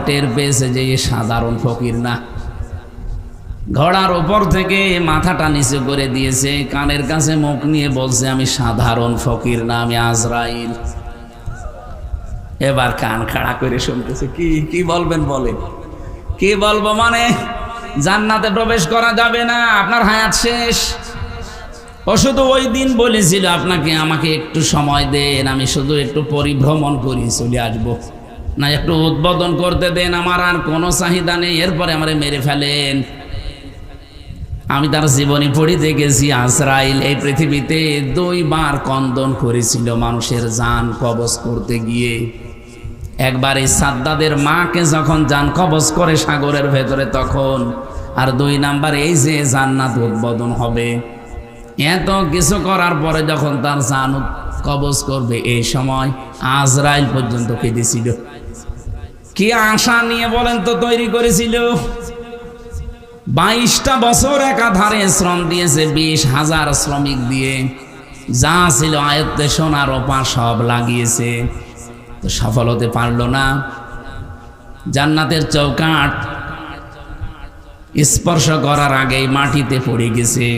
টের পেয়েছে যে এ সাধারণ ফকির না। ঘোড়ার উপর থেকে মাথাটা নিচু করে দিয়েছে, কানের কাছে মুখ নিয়ে বলছে, আমি সাধারণ ফকির না, আমি আজরাইল। এবার কান খাড়া করে শুনতেছে। কি কি বলবেন বলেন? কি বলবো মানে জান্নাতে প্রবেশ করা যাবে না, আপনার হায়াত শেষ। ও শুধু ওই দিন বলেছিল আমাকে একটু সময় দেন, আমি শুধু একটু পরিভ্রমণ করি চলে আসবো, না একটু উদ্বোধন করতে দেন, আমার আর কোনো চাহিদা নেই, এরপরে আমারে মেরে ফেলেন। আমি তার জীবনী পড়িতে গেছি, আজরাইল এই পৃথিবীতে 2 বার কন্দন করেছিল মানুষের জান কবজ করতে গিয়ে। একবার এই সাদ্দাদের মাকে যখন জান কবজ করে সাগরের ভেতরে তখন, আর 2 নাম্বার এই যে জান্নাত উদ্বোধন হবে। এত কিছু করার পরে যখন তার জান কবজ করবে এই সময় আজরাইল পর্যন্ত কেঁদেছিল। কি আশা নিয়ে বলেন তো তৈরি করেছিল? 22টা বছর একাধারে শ্রম দিয়েছে, 20,000 শ্রমিক দিয়ে, যা ছিল আয়ত্তে সোনা রূপা সব লাগিয়েছে, তো সফল হতে পারল না। জান্নাতের চৌকাঠ স্পর্শ করার আগেই মাটিতে পড়ে গেছে।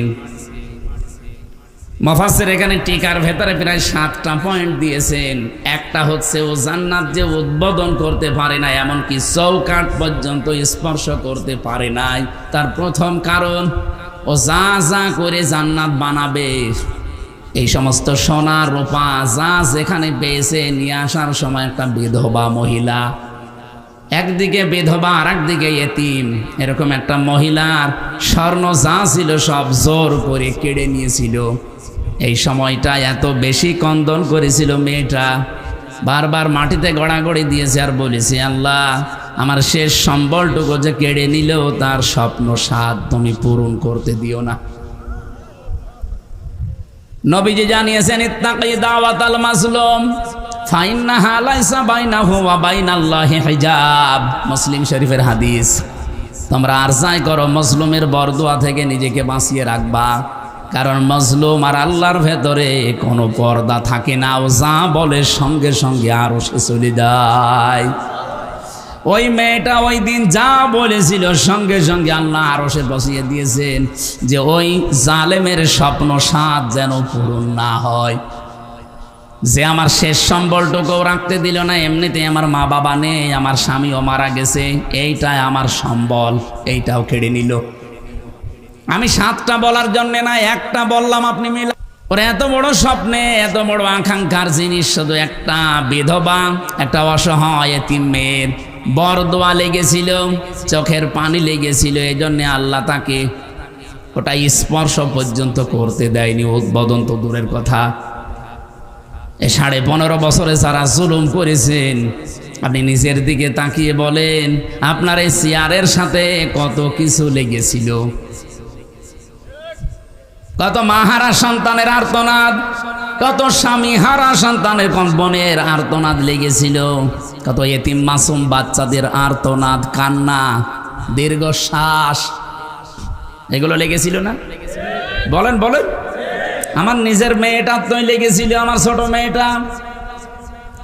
মুফাসসির এখানে টিকার ভেতরে প্রায় 7টা পয়েন্ট দিয়েছেন। একটা হচ্ছে ও জান্নাত যে উদ্বোধন করতে পারে না, এমনকি চৌকাঠ পর্যন্ত স্পর্শ করতে পারে নাই, তার প্রথম কারণ ও যা যা করে জান্নাত বানাবে, এই সমস্ত সোনা রূপা যা যেখানে পেয়েছে নিয়ে আসার সময় একটা বিধবা মহিলা, একদিকে বিধবা আর একদিকে এতিম, এরকম একটা মহিলার স্বর্ণ যা ছিল সব জোর করে কেড়ে নিয়েছিল। এই সময়টা এত বেশি কন্দন করেছিল মেয়েটা, বারবার মাটিতে গড়াগড়ি দিয়েছে আর বলেছে, আল্লাহ আমার শেষ সম্বলটুকু যে কেড়ে নিলেও তার স্বপ্ন সাধ তুমি পূরণ করতে দিও না। নবীজি জানিয়েছেন, ইত্তাকি দাওয়াতাল মাজলুম ফাইন্নাহা লাইসা বাইনাহু ওয়া বাইনাল্লাহি হিজাব। মুসলিম শরীফের হাদিস। তোমরা আরজাই করো মজলুমের বরদোয়া থেকে নিজেকে বাঁচিয়ে রাখবা, কারণ মজলুম আর আল্লাহর ভেতরে কোনো পর্দা থাকে না, ও যা বলে সঙ্গে সঙ্গে আরো সে চলে যায়। ওই মেয়েটা ওই দিন যা বলেছিল সঙ্গে সঙ্গে আল্লাহ আরো সে বসিয়ে দিয়েছেন, যে ওই জালেমের স্বপ্ন সাধ যেন পূরণ না হয়। যে আমার শেষ সম্বলটুকু রাখতে দিল না, এমনিতে আমার মা বাবা নেই, আমার স্বামীও মারা গেছে, এইটাই আমার সম্বল, এইটাও কেড়ে নিল। আমি 7টা বলার জন্য না, একটা বললাম, আপনি মিলা। ওর এত বড় স্বপ্নে এত বড় আকাঙ্ক্ষার জিনিস শুধু একটা বিধবা, একটা অসহায় এতিম মেয়ের বরদোয়া লেগেছিল, চোখের পানি লেগেছিল, এই জন্যে আল্লাহ তাকে ওটা স্পর্শ পর্যন্ত করতে দেয়নি, উদ্বোধন তো দূরের কথা। 15.5 বছরে যারা জুলুম করেছেন, আপনি নিজের দিকে তাকিয়ে বলেন, আপনার এই চেয়ারের সাথে কত কিছু লেগেছিল, কত মাহারা সন্তানের আর্তনাদ, কত স্বামী হারা সন্তানের কম্পনের আর্তনাদ লেগেছিল, কত এতিম মাসুম বাচ্চাদের আর্তনাদ, কান্না, দীর্ঘশ্বাস, এগুলো লেগেছিল না? বলেন বলেন। আমার নিজের মেয়েটা তো লেগেছিল, আমার ছোট মেয়েটা।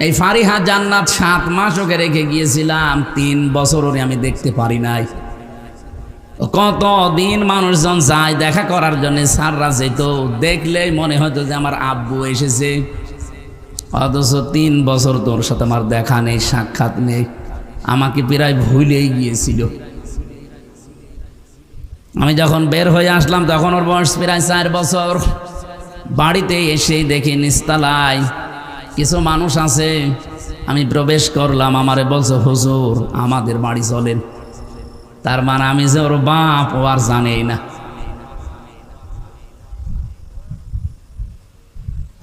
এই ফারিহা জান্নাত 7 মাস ওকে রেখে গিয়েছিলাম, 3 বছর ওরে আমি দেখতে পারি নাই। কতদিন মানুষজন যায় দেখা করার জন্য, সাররা যেত, দেখলেই মনে হতো যে আমার আব্বু এসেছে, অথচ 3 বছর তোর সাথে আমার দেখা নেই, সাক্ষাৎ নেই, আমাকে প্রায় ভুলেই গিয়েছিল। আমি যখন বের হয়ে আসলাম তখন ওর বয়স প্রায় 4 বছর। বাড়িতে এসে দেখি নিচতলায় কিছু মানুষ আছে, আমি প্রবেশ করলাম, আমারে বলছে, হুজুর আমাদের বাড়ি চলেন। তার মানে আমি যে ওর বাপ ও আর জানেই না।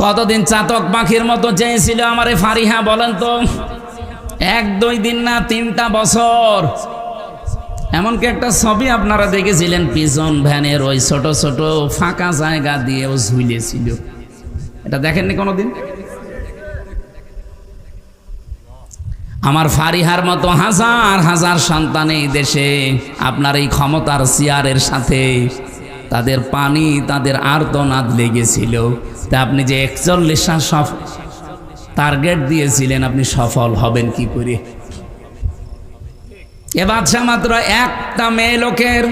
কতদিন চাতক পাখির মতো চেয়েছিল আমারে ফারিহা, বলেন তো? 1-2 দিন না, 3টা বছর। এমনকি একটা ছবি আপনারা দেখেছিলেন, পিজন ভ্যানের ওই ছোট ছোট ফাঁকা জায়গা দিয়ে ও ঝুলিয়েছিল, এটা দেখেননি কোনোদিন? আমার ফারিহার মতো হাজার হাজার সন্তান এই দেশে আপনার এই ক্ষমতার চেয়ারের সাথে তাদের পানি, তাদের আর্তনাদ লেগেছিল। তা আপনি যে 41টা টার্গেট দিয়েছিলেন, আপনি সফল হবেন কি করে? এ বাদশা মাত্র একটা মেয়ে লোকের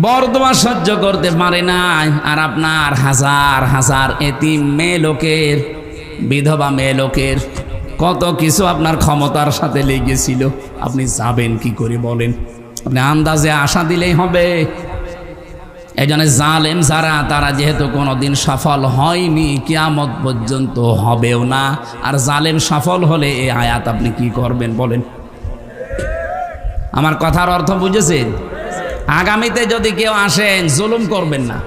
বরদোয়া সহ্য করতে পারে না, আর আপনার হাজার হাজার এতিম মেয়ে লোকের, বিধবা মেয়ে লোকের কত কিছু আপনার ক্ষমতার সাথে লেগেছিল। আপনি যাবেন কি করে বলেন? আপনি আন্দাজে আশা দিলেই হবে। এই জন্য জালেম যারা, তারা যেহেতু কোনোদিন সফল হয়নি, কিয়ামত পর্যন্ত হবেও না। আর জালেম সফল হলে এই আয়াত আপনি কি করবেন বলেন? আমার কথার অর্থ বুঝেছেন? আগামীতে যদি কেউ আসেন, জুলুম করবেন না।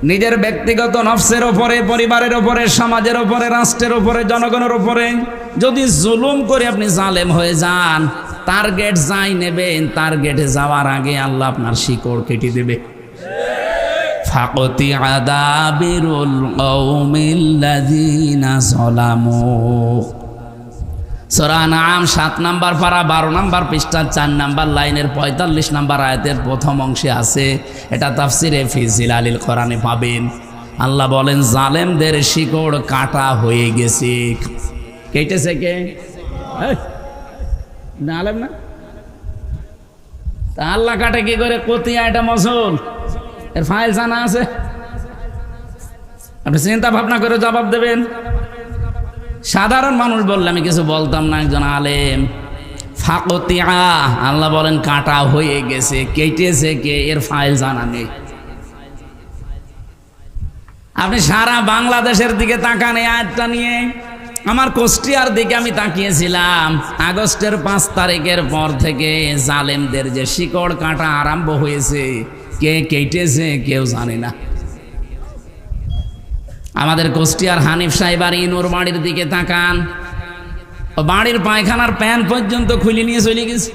নিজের ব্যক্তিগত নফসের ওপরে, পরিবারের ওপরে, সমাজের ওপরে, রাষ্ট্রের ওপরে, জনগণের ওপরে যদি জুলুম করে আপনি জালেম হয়ে যান, টার্গেট যাই নেবেন, টার্গেটে যাওয়ার আগে আল্লাহ আপনার শিকড় কেটে দেবে। ফাকতি আদাবিরুল কওমিল্লাযিনা যালামু। সূরা আনআম ৭ নম্বর পারা ১২ নম্বর পৃষ্ঠা ৪ নম্বর লাইনের ৪৫ নম্বর আয়াতের প্রথম অংশে আছে। এটা তাফসিরে ফি জিলালিল কোরআনে পাবেন। আল্লাহ বলেন, জালেমদের শিকড় কাটা হয়ে গেছে। কেটেছে কে? আলেম না? তা আল্লাহ কাটে কি করে? কতিয়া এটা মসল, এর ফাইল জানা আছে? আপনি চিন্তা ভাবনা করে জবাব দেবেন। সাধারণ মানুষ বললে আমি কিছু বলতাম না। একজন আলেম, ফাকতিয়া, আল্লাহ বলেন কাটা হয়ে গেছে। কেটেছে কে? এর ফাইল জানা নেই। আপনি সারা বাংলাদেশের দিকে তাকান এই আয়াতটা নিয়ে। আমার কুষ্টিয়ার দিকে আমি তাকিয়েছিলাম। আগস্টের ৫ তারিখের পর থেকে জালেমদের যে শিকড় কাটা আরম্ভ হয়েছে, কে কেটেছে কেউ জানে না। আমাদের কুষ্টিয়ার হানিফ সাহেব আর ইনুর বাড়ির দিকে তাকান, বাড়ির পায়খানার প্যান পর্যন্ত খুলে নিয়ে চলে গেছে।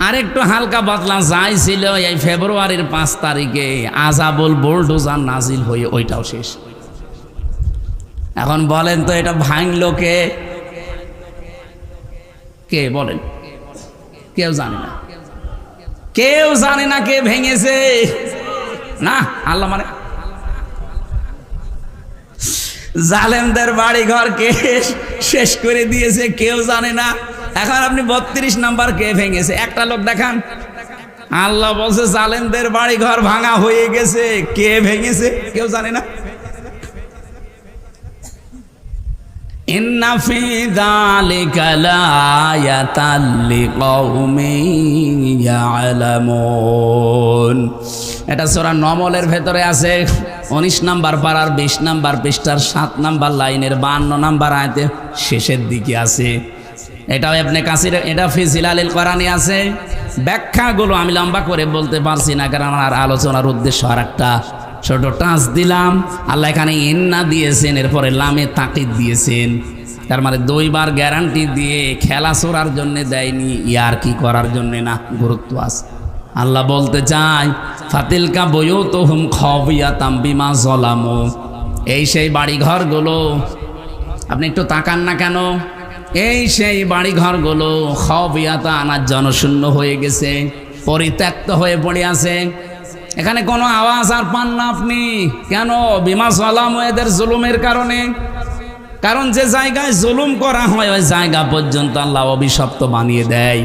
আরেকটু হালকা বাতলা যাই ছিল এই ফেব্রুয়ারির ৫ তারিখে আজাবুল বুলডোজার নাজিল হয়ে ওইটাও শেষ। এখন বলেন তো এটা ভাঙলো কে? কে বলেন? কেউ জানে না। কেউ জানে না কে ভেঙেছে। না, আল্লাহ মানে জালেমদের বাড়ি ঘর কে শেষ করে দিয়েছে কেউ জানে না। এখন আপনি ৩২ নাম্বার কে ভেঙেছে? একটা লোক দেখান। আল্লাহ বলছে জালেমদের বাড়ি ঘর ভাঙা হয়ে গেছে, কে ভেঙেছে কেউ জানে না। ইন্না ফি যালিকা লাআয়াতাল লিকাউমিন ইয়ালামুন। এটা সূরা নমলের ভেতরে আছে ১৯ নাম্বার পারার ২০ নাম্বার পৃষ্ঠার ৭ নাম্বার লাইনের ৫২ নাম্বার আয়াতের শেষের দিকে আছে। এটাও ইবনে কাসির, এটা ফি জিলালিল কোরআনে আছে। ব্যাখ্যাগুলো আমি লম্বা করে বলতে পারছি না, কারণ আমার আলোচনার উদ্দেশ্য আর একটা। ছোট টাচ দিলাম। আল্লাহ এখানে ইন্না দিয়েছেন, এরপরে লামে তাকিদ দিয়েছেন। তার মানে ২ বার গ্যারান্টি দিয়ে খেলা ছোড়ার জন্য দেয়নি, ইয়ার কি করার জন্য না, গুরুত্ব আছে। আল্লাহ বলতে চায় ফাতিলকা বুয়ুতুহুম খাবিয়াতাম বিমা যালামু। এই সেই বাড়ি ঘরগুলো, আপনি একটু তাকান না কেন? এই সেই বাড়ি ঘরগুলো খাবিয়াতা, আনার জনশূন্য হয়ে গেছে, পরিত্যক্ত হয়ে পড়ে আছে। এখানে কোনো আওয়াজ আর পান না আপনি। কেন? বিমা যালামু, এদের জুলুমের কারণে। কারণ যে জায়গায় জুলুম করা হয় ওই জায়গা পর্যন্ত আল্লাহ অভিশপ্ত বানিয়ে দেয়।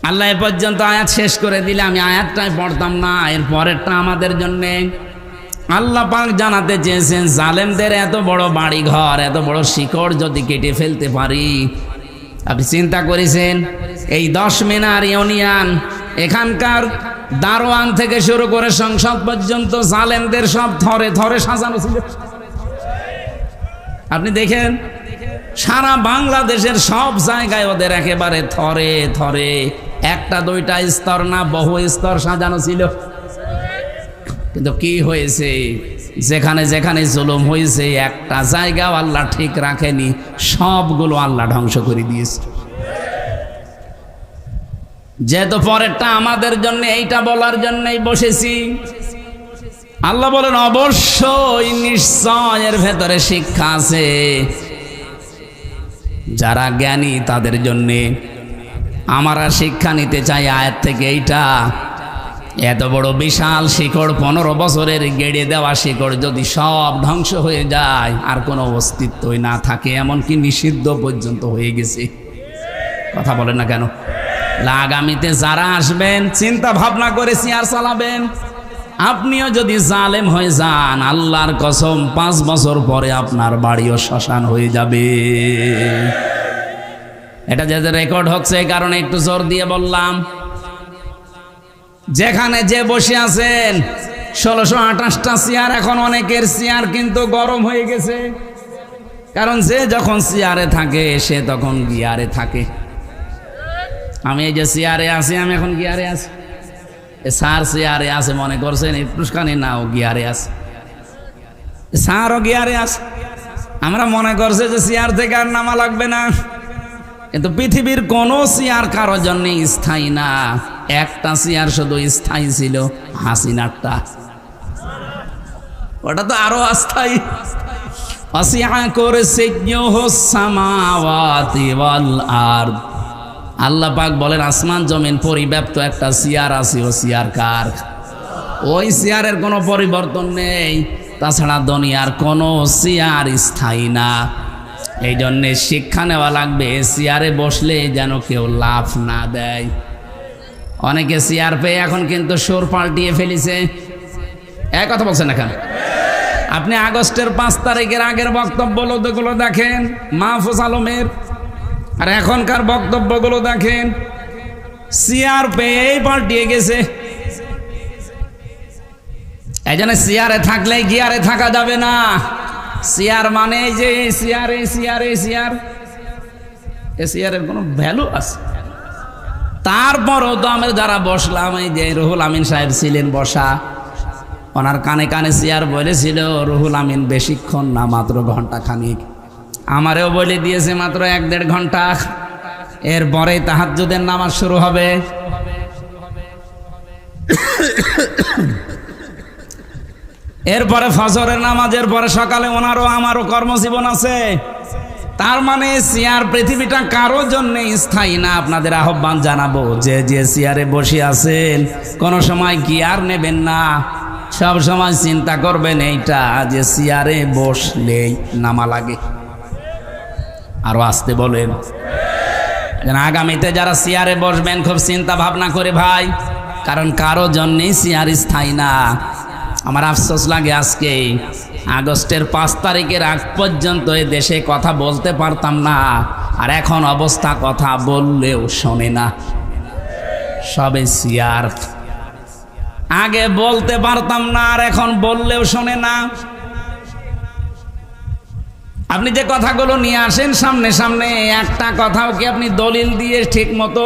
আল্লাহ এ পর্যন্ত আয়াত শেষ করে দিলে আমি আয়াতটাই পড়তাম না, এর পরেরটা আমাদের জন্যে। আল্লাহ পাক জানাতে চেয়েছেন জালেমদের এত বড় বাড়ি ঘর, এত বড় শিকড় যদি কেটে ফেলতে পারি। আপনি চিন্তা করেছেন এই ১০ মিনার ইউনিয়ন, এখানকার দারোয়ান থেকে শুরু করে সংসদ পর্যন্ত জালেমদের সব থরে থরে সাজানো ছিল। আপনি দেখেন সারা বাংলাদেশের সব জায়গায় ওদের একেবারে থরে থরে, একটা দুইটা স্তর না, বহু স্তর সাজানো ছিল। কিন্তু কি হয়েছে? যেখানে যেখানে জুলুম হয়েছে একটা জায়গাও আল্লাহ ঠিক রাখেনি, সবগুলো আল্লাহ ধ্বংস করে দিয়েছে। যেহেতু পরেরটা আমাদের জন্য, এইটা বলার জন্যই বসেছি। আল্লাহ বলেন অবশ্যই নিশ্চয় এর ভেতরে শিক্ষা আছে যারা জ্ঞানী তাদের জন্যে। আমরা শিক্ষা নিতে চাই আয়াত থেকে এইটা। এত বড় বিশাল শিকড়, ১৫ বছরের গেড়ে দেওয়া শিকড় যদি সব ধ্বংস হয়ে যায়, আর কোনো অস্তিত্বই না থাকে, এমনকি নিষিদ্ধ পর্যন্ত হয়ে গেছে। কথা বলেন না কেন? আগামীতে যারা আসবেন চিন্তা ভাবনা করে চেয়ার চালাবেন। আপনিও যদি জালেম হয়ে যান, আল্লাহর কসম 5 বছর পরে আপনার বাড়িও শ্মশান হয়ে যাবে। এটা যে রেকর্ড হচ্ছে এই কারণে একটু জোর দিয়ে বললাম। যেখানে যে বসে আছেন 1628টা চেয়ার, এখন অনেকের চেয়ার কিন্তু গরম হয়ে গেছে, কারণ যে যখন চেয়ারে থাকে সে তখন গিয়ারে থাকে। আমি এই যে চেয়ারে আছি, আমি এখন গিয়ারে আছি। স্যার চেয়ারে আছে মনে করছেন পুরস্কানি না, ও গিয়ারে আছে। স্যারও গিয়ারে আছে। আমরা মনে করছে যে চেয়ার থেকে আর নামা লাগবে না, কিন্তু পৃথিবীর কোনো চেয়ার কারোর জন্য স্থায়ী না। একটা চেয়ার শুধু স্থায়ী ছিল, হাসিনারটা। ওটা তো আরো অস্থায়ী। আল্লাহ পাক বলেন আসমান জমিন পরিব্যাপ্ত একটা চেয়ার আছে, ও চেয়ার কার? ওই চেয়ারের কোনো পরিবর্তন নেই। তাছাড়া দুনিয়ার কোনো চেয়ার স্থায়ী না। এই জন্যে শিক্ষা নেওয়া লাগবে, চেয়ারে বসলে যেন কেউ লাফ না দেয়। অনেকে চেয়ার পেয়ে এখন কিন্তু সুর পাল্টিয়ে ফেলেছে। এক কথা বলছেন এখন। আপনি আগস্টের 5 তারিখের আগের বক্তব্যগুলো দেখেন মাহফুজ আলমের, আর এখনকার বক্তব্যগুলো দেখেন, চেয়ার পেয়েই পাল্টিয়ে গেছে। এই জন্য চেয়ারে থাকলেই গিয়ারে থাকা যাবে না। চেয়ার মানে যে চেয়ার, এই চেয়ার, এই চেয়ার, এই চেয়ারের কোনো ভ্যালু আছে? তারপরও তো আমরা যারা বসলাম, এই যে রুহুল আমিন সাহেব ছিলেন বসা, ওনার কানে কানে চেয়ার বলেছিল রুহুল আমিন বেশিক্ষণ না, মাত্র ঘন্টা খানিক। আমারেও বলে দিয়েছে মাত্র 1-1.5 ঘন্টা। এরপরে তাহাজ্জুদের নামাজ শুরু হবে। এরপরে ফজরের নামাজের পরে সকালে ওনারও আমারও কর্মজীবন আছে। তার মানে চেয়ার পৃথিবীটা কারোর জন্য স্থায়ী না। আপনাদের আহ্বান জানাবো, যে যে চেয়ারে বসে আছেন কোনো সময় গিয়ার নেবেন না। সব সময় চিন্তা করবেন এইটা যে চেয়ারে বসলেই নামা লাগে। আরো আসতে বলেন। আগামীতে যারা চেয়ারে বসবেন খুব চিন্তা ভাবনা করে ভাই, কারণ কারো জন্যই চেয়ার স্থায়ী না। আমার আফসোস লাগে আজকে আগস্টের 5 তারিখের আগ পর্যন্ত এ দেশে কথা বলতে পারতাম না, আর এখন অবস্থা কথা বললেও শোনে না, সবে চেয়ার। আগে বলতে পারতাম না, আর এখন বললেও শোনে না। আপনি যে কথাগুলো নিয়ে আসেন সামনে সামনে, একটা কথাও কি আপনি দলিল দিয়ে ঠিক মতো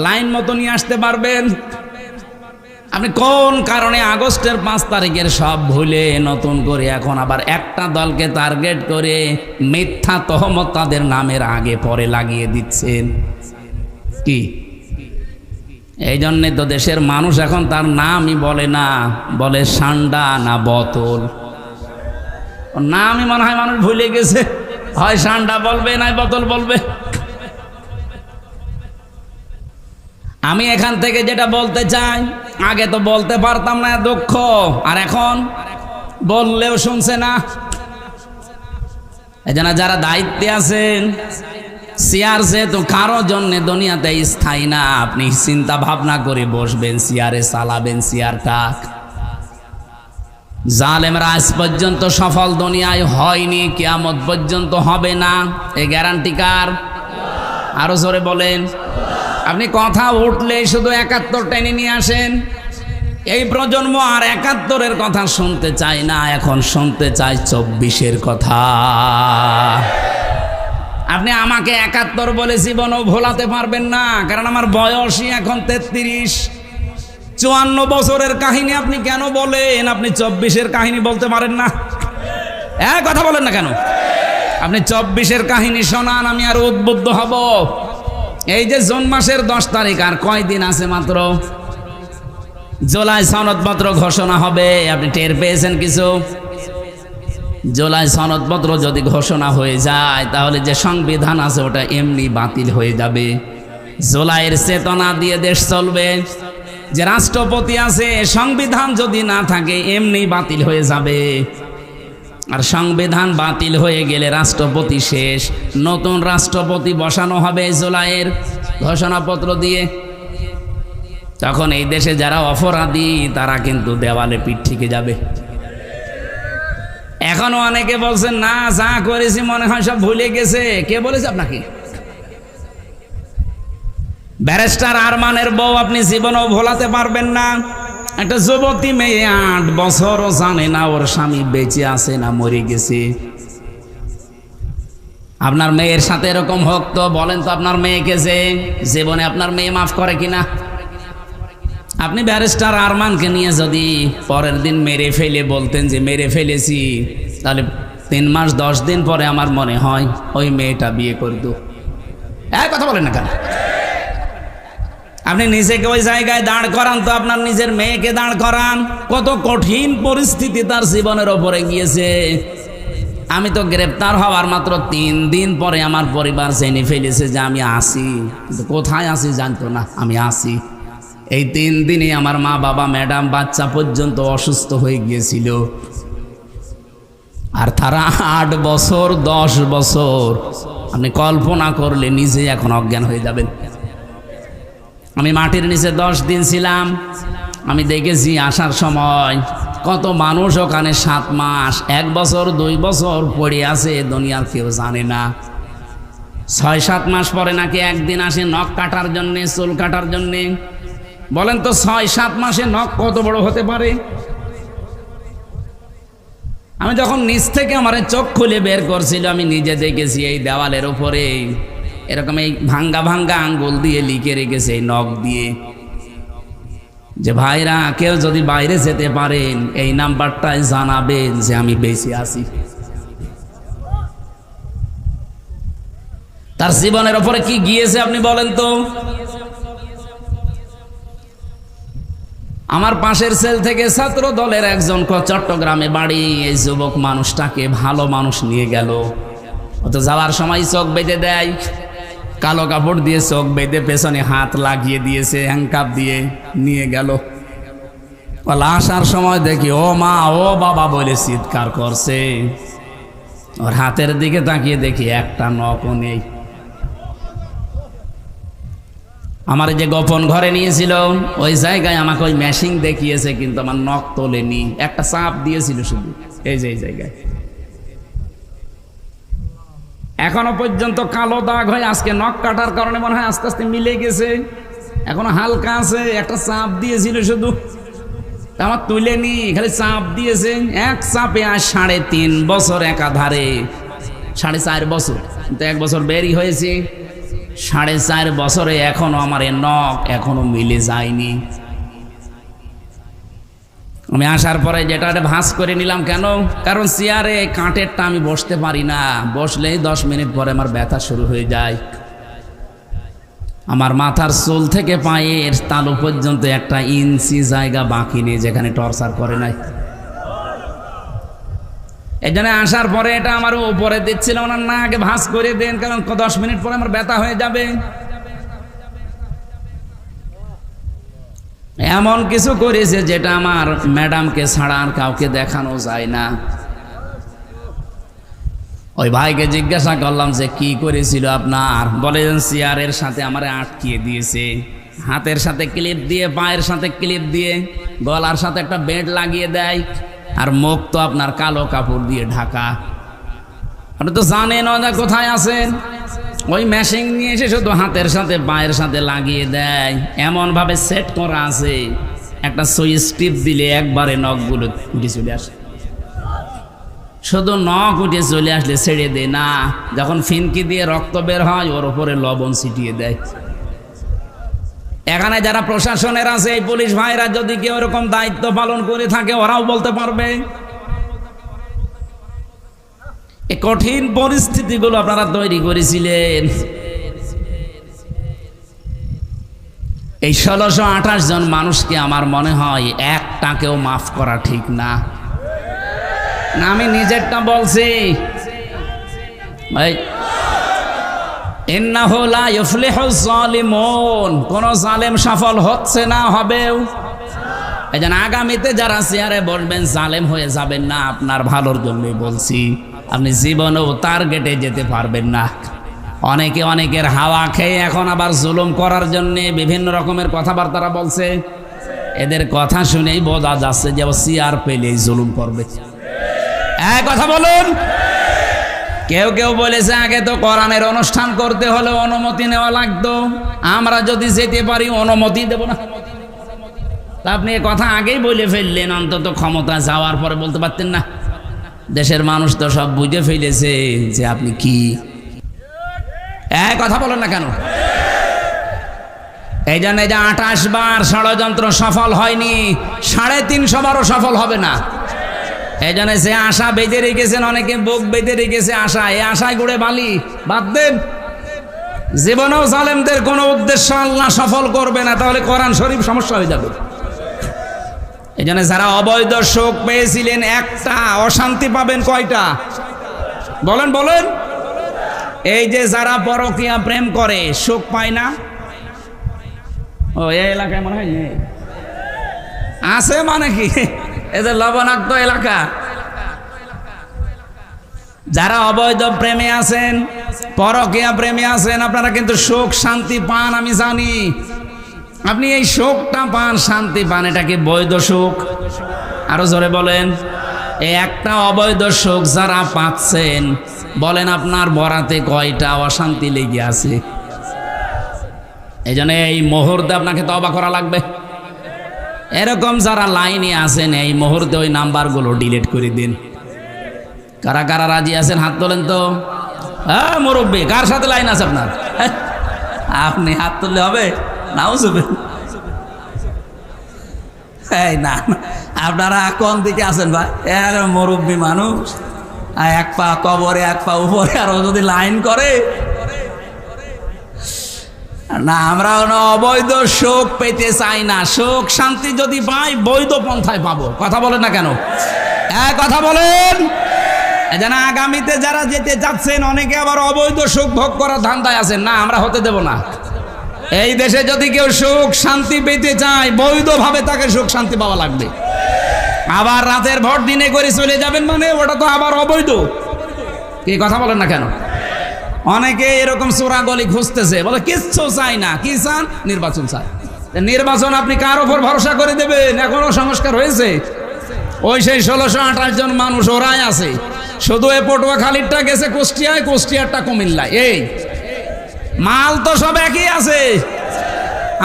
লাইন মতো নিয়ে আসতে পারবেন? আপনি কোন কারণে আগস্টের 5 তারিখের সব ভুলে নতুন করে এখন আবার একটা দলকে টার্গেট করে মিথ্যা তহমত তাদের নামের আগে পরে লাগিয়ে দিচ্ছেন? কি এই জন্যে তো দেশের মানুষ এখন তার নামই বলে না, বলে সান্ডা না বোতল। নামই মনে হয় মানুষ ভুলে গেছে, হয় সান্ডা বলবে না বোতল বলবে। আমি এখান থেকে যেটা বলতে চাই, আগে তো বলতে পারতাম না, দুঃখ, আর এখন বললেও শুনছে না। এই জন্য যারা দায়িত্বে আছেন, চেয়ার যেহেতু কারো জন্য দুনিয়াতে স্থায়ী না, আপনি চিন্তা ভাবনা করে বসবেন, চেয়ারে চালাবেন চেয়ারটা। জালেমরা আজ পর্যন্ত সফল দুনিয়ায় হয়নি, কিয়ামত পর্যন্ত হবে না, এই গ্যারান্টি কার? আরো জোরে বলেন। আপনি কথা উঠলে শুধু 71 টেনে নিয়ে আসেন। এই প্রজন্ম আর 71-এর কথা শুনতে চায় না, এখন শুনতে চায় 24-এর কথা। আপনি আমাকে 71 বলে জীবনও ভোলাতে পারবেন না, কারণ আমার বয়সই এখন 33। 54 বছরের কাহিনী আপনি কেন বলেন? আপনি 24-এর কাহিনী বলতে পারেন না? কথা বলেন না কেন? আপনি 24-এর কাহিনী শোনান, আমি আর উদ্বুদ্ধ হব। এই যে জুন মাসের 10 তারিখ, আর কয়দিন আছে মাত্র। জুলাই সনদপত্র ঘোষণা হবে, আপনি টের পেয়েছেন কিছু? জুলাই সনদপত্র যদি ঘোষণা হয়ে যায়, তাহলে যে সংবিধান আছে ওটা এমনি বাতিল হয়ে যাবে। জুলাইয়ের চেতনা দিয়ে দেশ চলবে। যে রাষ্ট্রপতি আছে, সংবিধান যদি না থাকে এমনি বাতিল হয়ে যাবে। আর সংবিধান বাতিল হয়ে গেলে রাষ্ট্রপতি শেষ, নতুন রাষ্ট্রপতি বসানো হবে জুলাইয়ের ঘোষণাপত্র দিয়ে। তখন এই দেশে যারা অপরাধী তারা কিন্তু দেওয়ালে পিঠ থেকে যাবে। এখনো অনেকে বলছেন না যা করেছি মনে হয় সব ভুলে গেছে। কে বলেছে আপনাকে? ব্যারিস্টার আরমানের বউ আপনি জীবনেও ভোলাতে পারবেন না। একটা যুবতী মেয়ে 8 বছরও জানে না ওর স্বামী বেঁচে আছে না মরে গেছে। আপনার মেয়ের সাথে এরকম হোক তো বলেন তো আপনার মেয়েকে যে জীবনে আপনার মেয়ে মাফ করে কিনা? আপনি ব্যারিস্টার আরমানকে নিয়ে যদি পরের দিন মেরে ফেলে বলতেন যে মেরে ফেলেছি, তাহলে 3 মাস 10 দিন পরে আমার মনে হয় ওই মেয়েটা বিয়ে করতো। কথা বলেন না কেন? আপনি নিজেকে ওই জায়গায় দাঁড় করান তো, আপনার নিজের মেয়েকে দাঁড় করান। কত কঠিন পরিস্থিতি তার জীবনের ওপরে গিয়েছে। আমি তো গ্রেপ্তার হওয়ার মাত্র 3 দিন পরে আমার পরিবার জেনে ফেলেছে যে আমি আছি, কিন্তু কোথায় আছি জানতো না আমি আছি। এই 3 দিনে আমার মা বাবা ম্যাডাম বাচ্চা পর্যন্ত অসুস্থ হয়ে গিয়েছিল। আর তারা 8 বছর 10 বছর, আপনি কল্পনা করলে নিজে এখন অজ্ঞান হয়ে যাবেন। আমি মাটির নিচে 10 দিন ছিলাম। আমি দেখেছি আসার সময় কত মানুষ ওখানে 7 মাস 1 বছর 2 বছর পড়ে আছে, দুনিয়ার কেউ জানে না। 6-7 মাস পরে নাকি একদিন আসে নখ কাটার জন্যে, চুল কাটার জন্যে। বলেন তো 6-7 মাসে নখ কত বড় হতে পারে? আমি যখন নিচ থেকে আমার চোখ খুলে বের করছিল, আমি নিজে দেখেছি এই দেওয়ালের উপরে এরকম এই ভাঙ্গা ভাঙ্গা আঙ্গুল দিয়ে লিখে রেখেছে এই নখ দিয়ে যে ভাইরা কেউ যদি বাইরে যেতে পারেন এই নাম্বারটাই জানাবেন যে আমি বেঁচে আছি। তার জীবনের উপরে কি গিয়েছে আপনি বলেন তো? আমার পাশের সেল থেকে ছাত্র দলের একজন চট্টগ্রামে বাড়ি, এই যুবক মানুষটাকে ভালো মানুষ নিয়ে গেল। তো যাওয়ার সময় চোখ বেঁধে দেয়, কালো কাপড় দিয়ে চোখ বেঁধে পেছনে হাত লাগিয়ে দিয়েছে, হ্যাংকাপ দিয়ে নিয়ে গেল। আসার সময় দেখি ও মা ও বাবা বলে চিৎকার করছে। ওর হাতের দিকে তাকিয়ে দেখি একটা নখও নেই। আমার যে গোপন ঘরে নিয়েছিল ওই জায়গায় আমাকে ওই মেশিন দেখিয়েছে, কিন্তু আমার নখ তোলেনি, একটা চাপ দিয়েছিল শুধু এই যে এই জায়গায়। এখনো পর্যন্ত কালো দাগ হয়ে আজকে নখ কাটার কারণে মনে হয় আস্তে আস্তে মিলে গেছে, এখনো হালকা আছে। একটা চাপ দিয়েছিল শুধু, আমার তুলেনি, খালি চাপ দিয়েছে। এক চাপে আর 3.5 বছর একাধারে, 4.5 বছর, কিন্তু 1 বছর বেরি হয়েছে। 4.5 বছরে এখনো আমার এ নখ এখনো মিলে যায়নি। আমি আসার পরে যেটা ভাঁজ করে নিলাম। কেন? কারণ চেয়ারে কাঠেরটা আমি বসতে পারি না, বসলেই 10 মিনিট পরে আমার ব্যথা শুরু হয়ে যায়। আমার মাথার চুল থেকে পায়ের তালু পর্যন্ত 1 ইঞ্চি জায়গা বাকি নেই যেখানে টর্চার করে নাই। এই জন্য আসার পরে এটা আমার উপরে দিচ্ছিল ওনার, না আগে ভাঁজ করে দেন, কারণ 10 মিনিট পরে আমার ব্যথা হয়ে যাবে। এমন কিছু করেছে যেটা আমার ম্যাডামকে ছাড়া আর কাউকে দেখানো যায় না। ওই ভাইকে জিজ্ঞাসা করলাম যে কি করেছিল আপনার? বলেন চেয়ারের সাথে আমারে আটকিয়ে দিয়েছে, হাতের সাথে ক্লিপ দিয়ে, পায়ের সাথে ক্লিপ দিয়ে, গলার সাথে একটা বেল্ট লাগিয়ে দেয়, আর মুখ তো আপনার কালো কাপড় দিয়ে ঢাকা। আপনি তো জানেন না কোথায় আছেন। ওই মেশিন নিয়ে এসে শুধু হাতের সাথে পায়ের সাথে লাগিয়ে দেয়, এমন ভাবে সেট করা আছে একটা সুইচ টিপ দিলে একবারে নখগুলো উঠে চলে আসে। শুধু নখ উঠে চলে আসলে ছেড়ে দেয় না, যখন ফিনকি দিয়ে রক্ত বের হয় ওর উপরে লবণ ছিটিয়ে দেয়। এখানে যারা প্রশাসনের আছে, এই পুলিশ ভাইরা যদি কেউ এরকম দায়িত্ব পালন করে থাকে ওরাও বলতে পারবে। এই কঠিন পরিস্থিতিগুলো আপনারা তৈরি করেছিলেন। এই 1628 জন মানুষকে আমার মনে হয় একটাকেও মাফ করা ঠিক না। না আমি নিজেরটা বলছি, ইন্নাহু লা ইফলিহুজ জালিমুন, কোন জালেম সফল হচ্ছে না, হবেও। এই জন্য আগামীতে যারা চেয়ারে বসবেন জালেম হয়ে যাবেন না, আপনার ভালোর জন্যই বলছি। আপনি জীবনেও টার্গেটে যেতে পারবেন না। অনেকে অনেকের হাওয়া খেয়ে এখন আবার জুলুম করার জন্য বিভিন্ন রকমের কথাবার্তা বলছে। এদের কথা শুনেই বোঝা যাচ্ছে যে সিআর পেলেই জুলুম করবে। কথা বলুন। কেউ কেউ বলেছে আগে তো কোরআনের অনুষ্ঠান করতে হলে অনুমতি নেওয়া লাগতো, আমরা যদি যেতে পারি অনুমতি দেব না। তা আপনি এ কথা আগেই বলে ফেললেন, অন্তত ক্ষমতা যাওয়ার পরে বলতে পারতেন না? দেশের মানুষ তো সব বুঝে ফেলেছে যে আপনি কি। কথা বলেন না কেন? এই জন্য যে 28 বার ষড়যন্ত্র সফল হয়নি, 350 বারও সফল হবে না। এই জন্য সে আশা বেঁধে রেখেছেন, অনেকে বুক বেঁধে রেখেছে আশা, এই আশায় গুড়ে বালি বাদ দেন। জীবনেও জালেমদের কোনো উদ্দেশ্য আল্লাহ সফল করবে না, তাহলে কোরআন শরীফ সমস্যা হয়ে যাবে। এই জন্য যারা অবৈধ সুখ পেয়েছিলেন একটা, অশান্তি পাবেন কয়টা? বলেন বলেন। এই যে যারা পরকীয়া প্রেম করে সুখ পায় না, ও এই এলাকায় মনে হয় নেই, আছে মানে কি? এই যে লবণাক্ত এলাকা, যারা অবৈধ প্রেমে আছেন, পরকীয়া প্রেমে আছেন, আপনারা কিন্তু সুখ শান্তি পান, আমি জানি। আপনি এই সুখটা পান, শান্তি পান, এটা কি বৈধ সুখ? আরো জোরে বলেন। এই একটা অবৈধ সুখ যারা পাচ্ছেন, বলেন আপনার বরাতে কয়টা অশান্তি লেগে আছে? এই জন্য এই মুহূর্তে আপনাকে তওবা করা লাগবে। এরকম যারা লাইনে আছেন, এই মুহূর্তে ওই নাম্বারগুলো ডিলিট করে দিন। কারা কারা রাজি আছেন হাত তোলেন তো। হ্যাঁ মুরব্বী, কার সাথে লাইন আছে আপনার? আপনি হাত তুললে হবে? নাও যাবেন। এই না, আপনারা কোন দিকে আছেন ভাই? এর মুরব্বী মানুষ, এক পা কবরে এক পা উপরে, আর ও যদি লাইন করে না। আমরা অবৈধ সুখ পেতে চাই না, সুখ শান্তি যদি পাই বৈধ পন্থায় পাবো। কথা বলেন না কেন? কথা বলেন। যেন আগামীতে যারা যেতে যাচ্ছেন, অনেকে আবার অবৈধ সুখ ভোগ করার ধান্দায় আছেন। না, আমরা হতে দেব না। এই দেশে যদি কেউ সুখ শান্তি পেতে চায়, বৈধভাবে তাকে সুখ শান্তি পাওয়া লাগবে। আবার রাতের ভোট দিনে করে চলে যাবেন মানে ওটা তো আবার অবৈধ। কি কথা বলেন না কেন? অনেকে এরকম চোরাগলি খুঁজতেছে, বলে কিচ্ছু চাই না। কি চান? নির্বাচন চাই। নির্বাচন আপনি কার ওপর ভরসা করে দেবেন? এখনো সংস্কার হয়েছে? ওই সেই 1628 জন মানুষ ওরাই আছে। শুধু এ পটুয়াখালীরটা গেছে কুষ্টিয়ায়, কুষ্টিয়ারটা কুমিল্লায়। এই মাল তো সব একই আছে।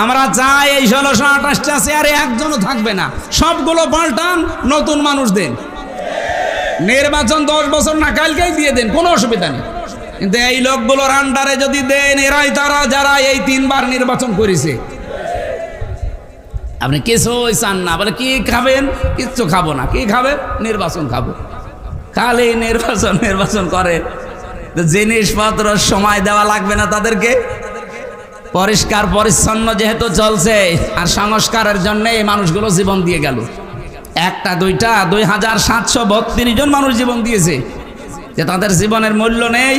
আমরা চাই এই 1628টা চেয়ারে একজনও থাকবে না, সবগুলো পাল্টান, নতুন মানুষ দেন। নির্বাচন 10 বছর না কালকেই দিয়ে দেন, কোনো অসুবিধা নেই। কিন্তু এই লোকগুলোর আন্ডারে যদি দেন, এরাই তারা যারা এই 3 বার নির্বাচন করেছে। আপনি কিছুই চান না, বলে কি খাবেন? কিচ্ছু খাবো না। কি খাবেন? নির্বাচন খাবো। খালি নির্বাচন নির্বাচন করে, জিনিসপত্র সময় দেওয়া লাগবে না তাদেরকে। পরিষ্কার পরিচ্ছন্ন যেহেতু চলছে, আর সংস্কারের জন্য এই মানুষগুলো জীবন দিয়ে গেল। একটা দুইটা 2732 জন মানুষ জীবন দিয়েছে, যে তাদের জীবনের মূল্য নেই।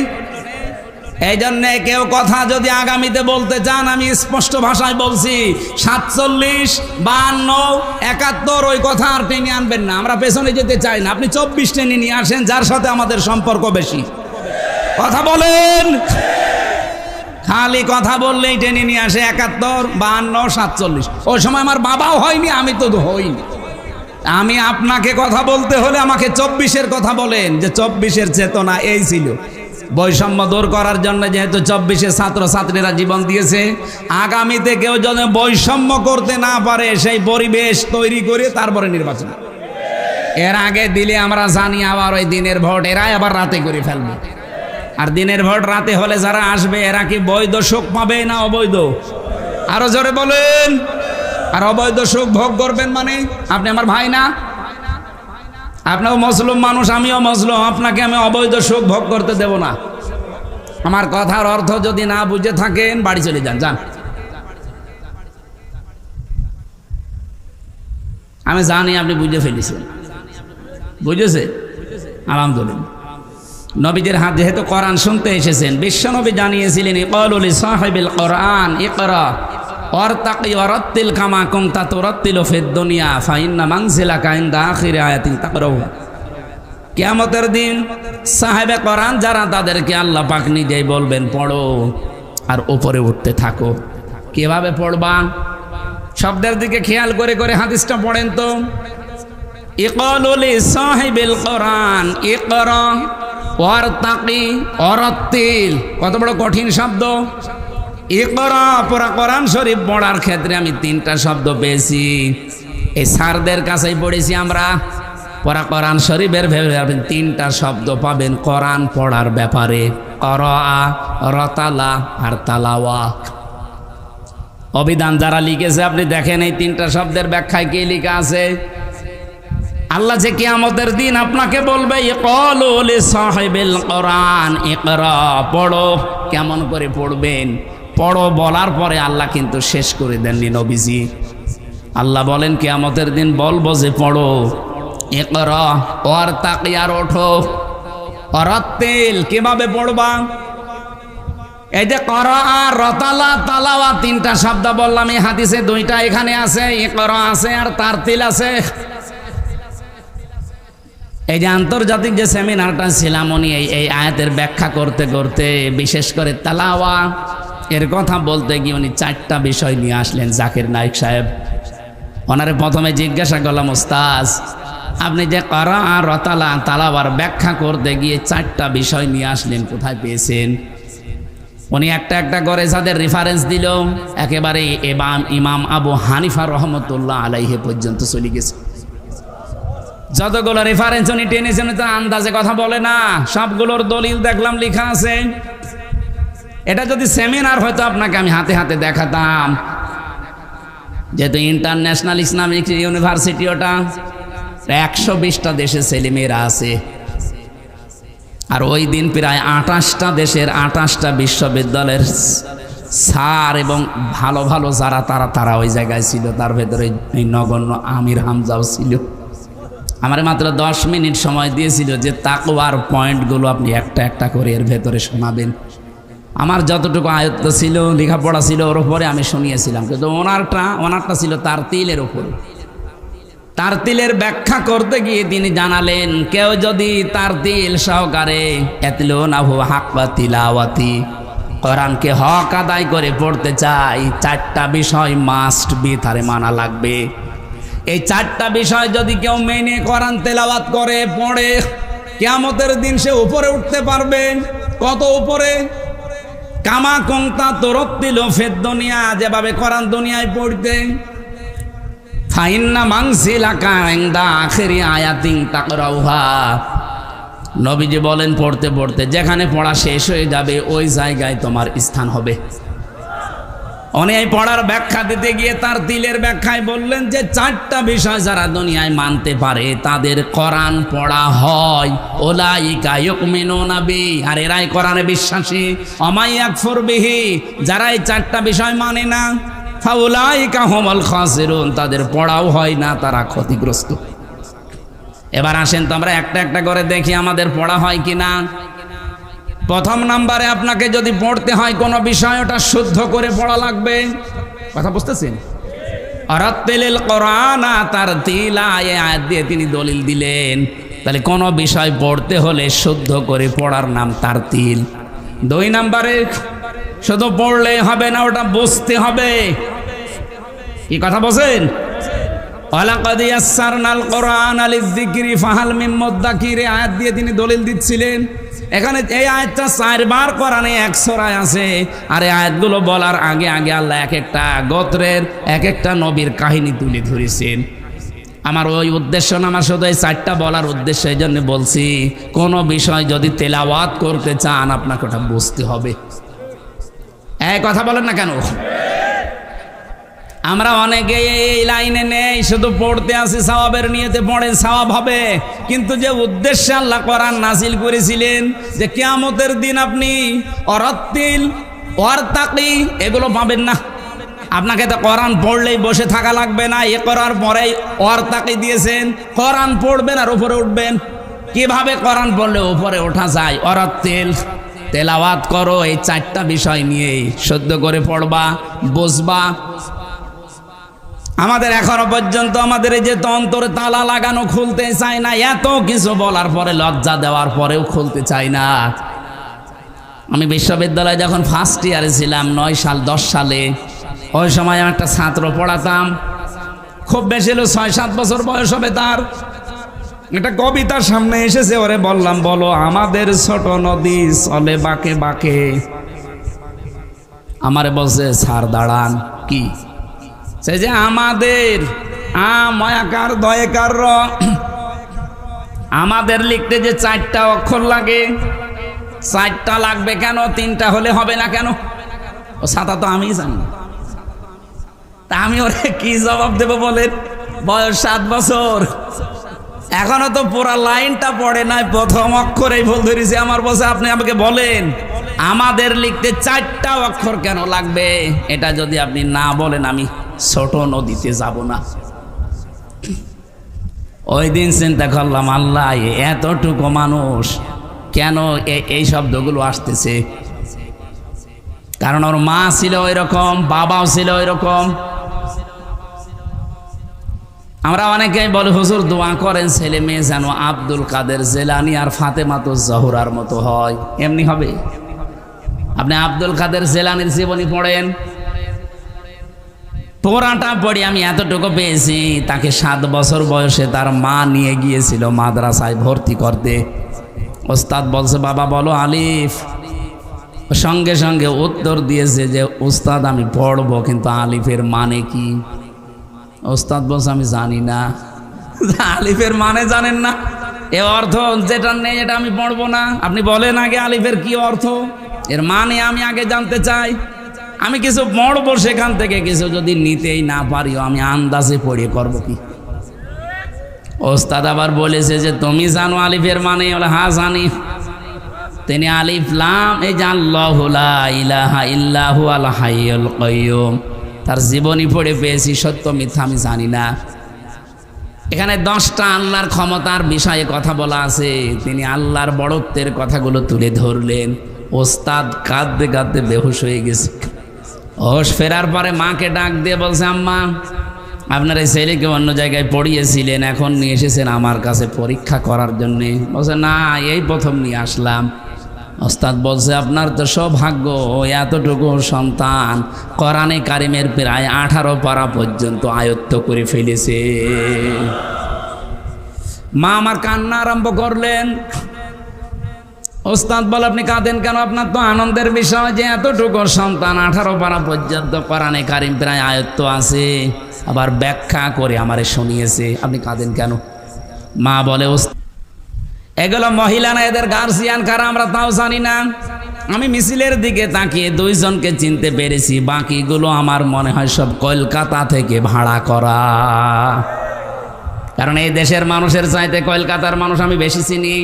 এই জন্যে কেউ কথা যদি আগামীতে বলতে চান, আমি স্পষ্ট ভাষায় বলছি, 47, 52, 71 ওই কথা আর টেনে আনবেন না। আমরা পেছনে যেতে চাই না। আপনি 24 টেনে নিয়ে আসেন, যার সাথে আমাদের সম্পর্ক বেশি। কথা বলেন। খালি কথা বললেই টেনে নিয়ে আসে 71, 52, 47। ওই সময় আমার বাবাও হয়নি, আমি তো হইনি। আমি আপনাকে কথা বলতে হলে আমাকে 24-এর কথা বলেন, যে 24-এর চেতনা এই ছিল। বৈষম্য দূর করার জন্য যেহেতু 24-এর ছাত্র ছাত্রীরা জীবন দিয়েছে, আগামীতে কেউ যেন বৈষম্য করতে না পারে সেই পরিবেশ তৈরি করে তারপরে নির্বাচন। এর আগে দিলে আমরা জানি আবার ওই দিনের ভোট এরাই আবার রাতে করে ফেলবে। আর দিনের ভোট রাতে হলে যারা আসবে, এরা কি বৈধ সুখ পাবে না অবৈধ? আরো জোরে বলেন। আর অবৈধ সুখ ভোগ করবেন মানে? আপনি আমার ভাই না? আপনিও মুসলিম মানুষ, আমিও মুসলিম। আপনাকে আমি অবৈধ সুখ ভোগ করতে দেব না। আমার কথার অর্থ যদি না বুঝে থাকেন, বাড়ি চলে যান। যান। আমি জানি আপনি বুঝে ফেলেছেন। বুঝেছে? আলহামদুলিল্লাহ। নবীদের হাত যেহেতু কোরআন শুনতে এসেছেন, বিশ্বনবী জানিয়েছিলেন, ইকালু লিসাহিবিল কোরআন ইকরা ওয়ারতাকি ওয়ারাত্তিল কামা কুনতা তুরাত্তিলু ফিদ দুনিয়া ফাইন্না মানজিলাকা ইনদা আখিরি আয়াতিন তাকরাউ। কিয়ামতের দিন সাহেবে কোরআন যারা তাদেরকে আল্লাহ পাক নিজেই বলবেন পড়ো আর উপরে উঠতে থাকো। কিভাবে পড়বা? শব্দের দিকে খেয়াল করে করে হাদিসটা পড়েন তো। ইকলু লিসাহিবিল কোরআন ইকরা ওয়ারতাকি ওয়ারাত্তিল, কত বড় কঠিন শব্দ। ইকরা পুরা কোরআন শরীফ পড়ার ক্ষেত্রে আমি 3টা শব্দ পেয়েছি, এই স্যারদের কাছেই পড়েছি আমরা। পুরা কোরআন শরীফের ভেবে 3টা শব্দ পাবেন কোরআন পড়ার ব্যাপারে, করা, রতালা আর তালাওয়া। অভিধান যারা লিখেছে আপনি দেখেন এই 3টা শব্দের ব্যাখ্যায় কি লেখা আছে। আল্লাহ যে কিয়ামতের দিন আপনাকে বলবে ইকলু লিসাহিবিল কোরআন ইকরা, পড়ো। কেমন করে পড়বেন? পড়ো বলার পরে আল্লাহ কিন্তু শেষ করে দেননি নবীজি। আল্লাহ বলেন কিয়ামতের দিন বলবো যে পড়ো, ইকরা ওয়ারতাকি, আর ওঠো, ওয়ারাত্তিল। কিভাবে পড়বা? এই যে করা, রতালা, তালাওয়া 3টা শব্দ বললাম, এই হাদিসে 2টা এখানে আছে, ইকরা আছে আর তারতিল আছে। এই যে আন্তর্জাতিক যে সেমিনারটা ছিলাম, উনি এই আয়াতের ব্যাখ্যা করতে করতে বিশেষ করে তালাওয়া এর কথা বলতে গিয়ে উনি 4টা বিষয় নিয়ে আসলেন। জাকির নায়েক সাহেব, ওনারে প্রথমে জিজ্ঞাসা করলাম, ওস্তাদ আপনি যে করা, রতালা, তালাওয়ার ব্যাখ্যা করতে গিয়ে 4টা বিষয় নিয়ে আসলেন, কোথায় পেয়েছেন? উনি একটা একটা করে যাদের রেফারেন্স দিল, একেবারে ইমাম আবু হানিফা রহমতুল্লাহ আলাইহি পর্যন্ত চলে গেছে। যতগুলো রেফারেন্স উনি টেনেছেন তো আন্দাজে কথা বলে না, সবগুলোর দলিল দেখলাম লেখা আছে। এটা যদি সেমিনার হয়তো আপনাকে আমি হাতে হাতে দেখাতাম, যেহেতু ইন্টারন্যাশনাল ইসলামিক ইউনিভার্সিটি, ওটা 120টা দেশের ছেলেমেয়েরা আছে। আর ওই দিন প্রায় 28টা দেশের 28টা বিশ্ববিদ্যালয়ের স্যার এবং ভালো ভালো যারা তারা ওই জায়গায় ছিল। তার ভেতরে এই নগণ্য আমির হামজাও ছিল। আমার মাত্র 10 মিনিট সময় দিয়েছিল যে তাকওয়ার পয়েন্টগুলো আপনি একটা একটা করে এর ভেতরে শোনাবেন। আমার যতটুকু আয়ত্ত ছিল, লেখাপড়া ছিল, ওর উপরে আমি শুনিয়েছিলাম। কিন্তু ওনারটা ছিল তারতিলের উপরে। তারতিলের ব্যাখ্যা করতে গিয়ে তিনি জানালেন, কেউ যদি তারতিল সহকারে ইয়াতলুনাহু হাক্কা তিলাওয়াতি, কোরআনকে হক আদায় করে পড়তে চাই, 4টা বিষয় মাস্ট বি, তারে মানা লাগবে। এই 4টা বিষয় যদি কেউ মেনে কোরআন তেলাওয়াত করে পড়ে, কিয়ামতের দিন সে উপরে উঠতে পারবে। কত উপরে? কামা কুনতা তুরাত্তিল ফিদ দুনিয়া, যেভাবে কোরআন দুনিয়ায় পড়তে। ফাইন্না মানসিলাকা ইনদা আখিরি আয়াতিন তাকরাউহা, নবীজি বলেন পড়তে পড়তে যেখানে পড়া শেষ হয়ে যাবে ওই জায়গায় তোমার স্থান হবে। উনি এই পড়ার ব্যাখ্যা দিতে গিয়ে তার তিলের ব্যাখ্যায় বললেন যে 4টা বিষয় যারা দুনিয়ায় মানতে পারে তাদের কোরআন পড়া হয়। উলাইকা ইউমিনুনা বি, আর এরাই কোরআনে বিশ্বাসী। ওমাই ইয়াকফুর বিহি, যারা এই 4টা বিষয় মানে না, ফাউলাইকা হুমুল খাসিরুন, তাদের পড়াও হয় না, তারা ক্ষতিগ্রস্ত। এবার আসেন তো আমরা একটা একটা করে দেখি আমাদের পড়া হয় কিনা। প্রথম নাম্বারে আপনাকে যদি পড়তে হয় কোনো বিষয়, ওটা শুদ্ধ করে পড়া লাগবে। কথা বুঝতেছেন? আরাত্তিলিল কোরআনা তারতিলা, এই আয়াত দিয়ে তিনি দলিল দিলেন। তাহলে কোনো বিষয় পড়তে হলে শুদ্ধ করে পড়ার নাম তারতিল। 2 নাম্বারে শুধু পড়লে হবে না, ওটা বুঝতে হবে। কি কথা বলছেন? ওয়ালাকাদ ইয়াসসারনাল কোরআনা লিযিকরি ফাহাল মিন মুদ্দাকির, আয়াত দিয়ে তিনি দলিল দিচ্ছিলেন। এখানে এই আয়াতটা 4 বার কোরআনে 1 সূরায় আছে। আর এই আয়াতগুলো বলার আগে আগে আল্লাহ এক একটা গোত্রের এক একটা নবীর কাহিনী তুলে ধরেছেন। আমার ওই উদ্দেশ্য না, আমার শুধু এই 4টা বলার উদ্দেশ্য। এই জন্য বলছি, কোনো বিষয় যদি তেলাওয়াত করতে চান আপনাকে ওটা বুঝতে হবে। এই কথা বলেন না কেন? আমরা অনেকে এই লাইনে নেই, শুধু পড়তে আসি, সওয়াবের নিয়তে পড়েন, সওয়াব হবে। কিন্তু যে উদ্দেশ্যে আল্লাহ কোরআন নাজিল করেছিলেন যে কিয়ামতের দিন আপনি অরাত্তিল ওয়ারতাকি এগুলো পাবেন না। আপনাকে তো কোরআন পড়লেই বসে থাকা লাগবে না, এ করার পরেই ওয়ারতাকি দিয়েছেন, কোরআন পড়বেন আর উপরে উঠবেন। কিভাবে কোরআন পড়লে উপরে ওঠা যায়? অরাত্তিল, তেলাওয়াত করো, এই 4টা বিষয় নিয়েই শুদ্ধ করে পড়বা, বুঝবা। আমাদের এখনো পর্যন্ত আমাদের এই যে তন্তরে তালা লাগানো খুলতে চায় না, এত কিছু বলার পরে, লজ্জা দেওয়ার পরেও খুলতে চায় না। আমি বিশ্ববিদ্যালয়ে যখন ফার্স্ট ইয়ারে ছিলাম 10 সালে, ওই সময় আমি একটা ছাত্র পড়াতাম, খুব বেশি হলো 6-7 বছর বয়স হবে তার। একটা কবিতার সামনে এসেছে, ওরে বললাম, বলো আমাদের ছোট নদী চলে বাঁকে বাঁকে। আমারে বলছে, স্যার দাঁড়ান, কি? সে যে আমাদের ময়াকার দয়কার র, আমাদের লিখতে যে 4টা অক্ষর লাগে, 4টা লাগবে কেন? 3টা হলে হবে না কেন? ও ছাতা তো আমিই জানি না। তা আমি ওরে কি জবাব দেব বলেন? বয়স 7 বছর, এখনো তো পুরা লাইনটা পড়ে নাই, প্রথম অক্ষরেই ভুল ধরেছে। আমার বসে, আপনি আমাকে বলেন আমাদের লিখতে 4টা অক্ষর কেন লাগবে? এটা যদি আপনি না বলেন আমি ছোট নদীতে যাব না। ওই দিন চিন্তা করলাম, আল্লাহ এতটুকু মানুষ কেন এই শব্দগুলো আসতেছে? কারণ ওর মা ছিল ওই রকম, বাবাও ছিল ওই রকম। আমরা অনেকেই বলে, হুজুর দোয়া করেন ছেলে মেয়ে যেন আব্দুল কাদের জেলানি আর ফাতেমাতুজ জোহরার মতো হয়। এমনি হবে? আপনি আব্দুল কাদের জেলানির জীবনী পড়েন, পুরাটা পড়ি আমি এতটুকু পেয়েছি, তাকে 7 বছর বয়সে তার মা নিয়ে গিয়েছিল মাদ্রাসায় ভর্তি করতে। ওস্তাদ বলছে, বাবা বলো আলিফ। সঙ্গে সঙ্গে উত্তর দিয়েছে যে, উস্তাদ আমি পড়বো, কিন্তু আলিফের মানে কি? ওস্তাদ বলছে, আমি জানি না। আলিফের মানে জানেন না? এর অর্থ যেটা নেই এটা আমি পড়বো না। আপনি বলেন আগে আলিফের কি অর্থ, এর মানে আমি আগে জানতে চাই। আমি কিছু পড়বো, সেখান থেকে কিছু যদি নিতেই না পারিও আমি আন্দাজে পড়ে করবো কি? ওস্তাদ আবার বলেছে যে, তুমি জানো আলিফের মানে? বলে, হ্যাঁ জানি। তিনি আলিফ লাম, এই যে আল্লাহু লা ইলাহা ইল্লাহু আল হাইয়ুল কাইয়ুম, তার জীবনী পড়ে পেয়েছি। সত্য মিথ্যা আমি জানি না। এখানে 10টা আল্লাহর ক্ষমতার বিষয়ে কথা বলা আছে। তিনি আল্লাহর বড়ত্বের কথাগুলো তুলে ধরলেন। ওস্তাদ কাঁদতে কাঁদতে বেহুশ হয়ে গেছে। হোশ ফেরার পরে মাকে ডাক দিয়ে বলছে, আম্মা আপনার এই ছেলেকে অন্য জায়গায় পড়িয়েছিলেন, এখন নিয়ে এসেছেন আমার কাছে পরীক্ষা করার জন্যে। বলছে, না এই প্রথম নিয়ে আসলাম। ওস্তাদ বলছে, আপনার তো সৌভাগ্য, এতটুকু সন্তান কোরআনে কারিমের প্রায় 18 পারা পর্যন্ত আয়ত্ত করে ফেলেছে। মা আমার কান্না আরম্ভ করলেন। ওস্তাদ বলে, আপনি কাঁদেন কেন? আপনার তো আনন্দের বিষয় যে এতটুকু সন্তান 18 পারা পর্যন্ত কোরআনে কারিম প্রায় আয়ত্ত আছে, আবার ব্যাখ্যা করে আমারে শুনিয়েছে, আপনি কাঁদেন কেন? মা বলে, এগুলো মহিলা না, এদের গার্জিয়ান কারা আমরা তাও জানি না। আমি মিছিলের দিকে তাকিয়ে 2 জনকে চিনতে পেরেছি, বাকিগুলো আমার মনে হয় সব কলকাতা থেকে ভাড়া করা। কারণ এই দেশের মানুষের চাইতে কলকাতার মানুষ আমি বেশি চিনি।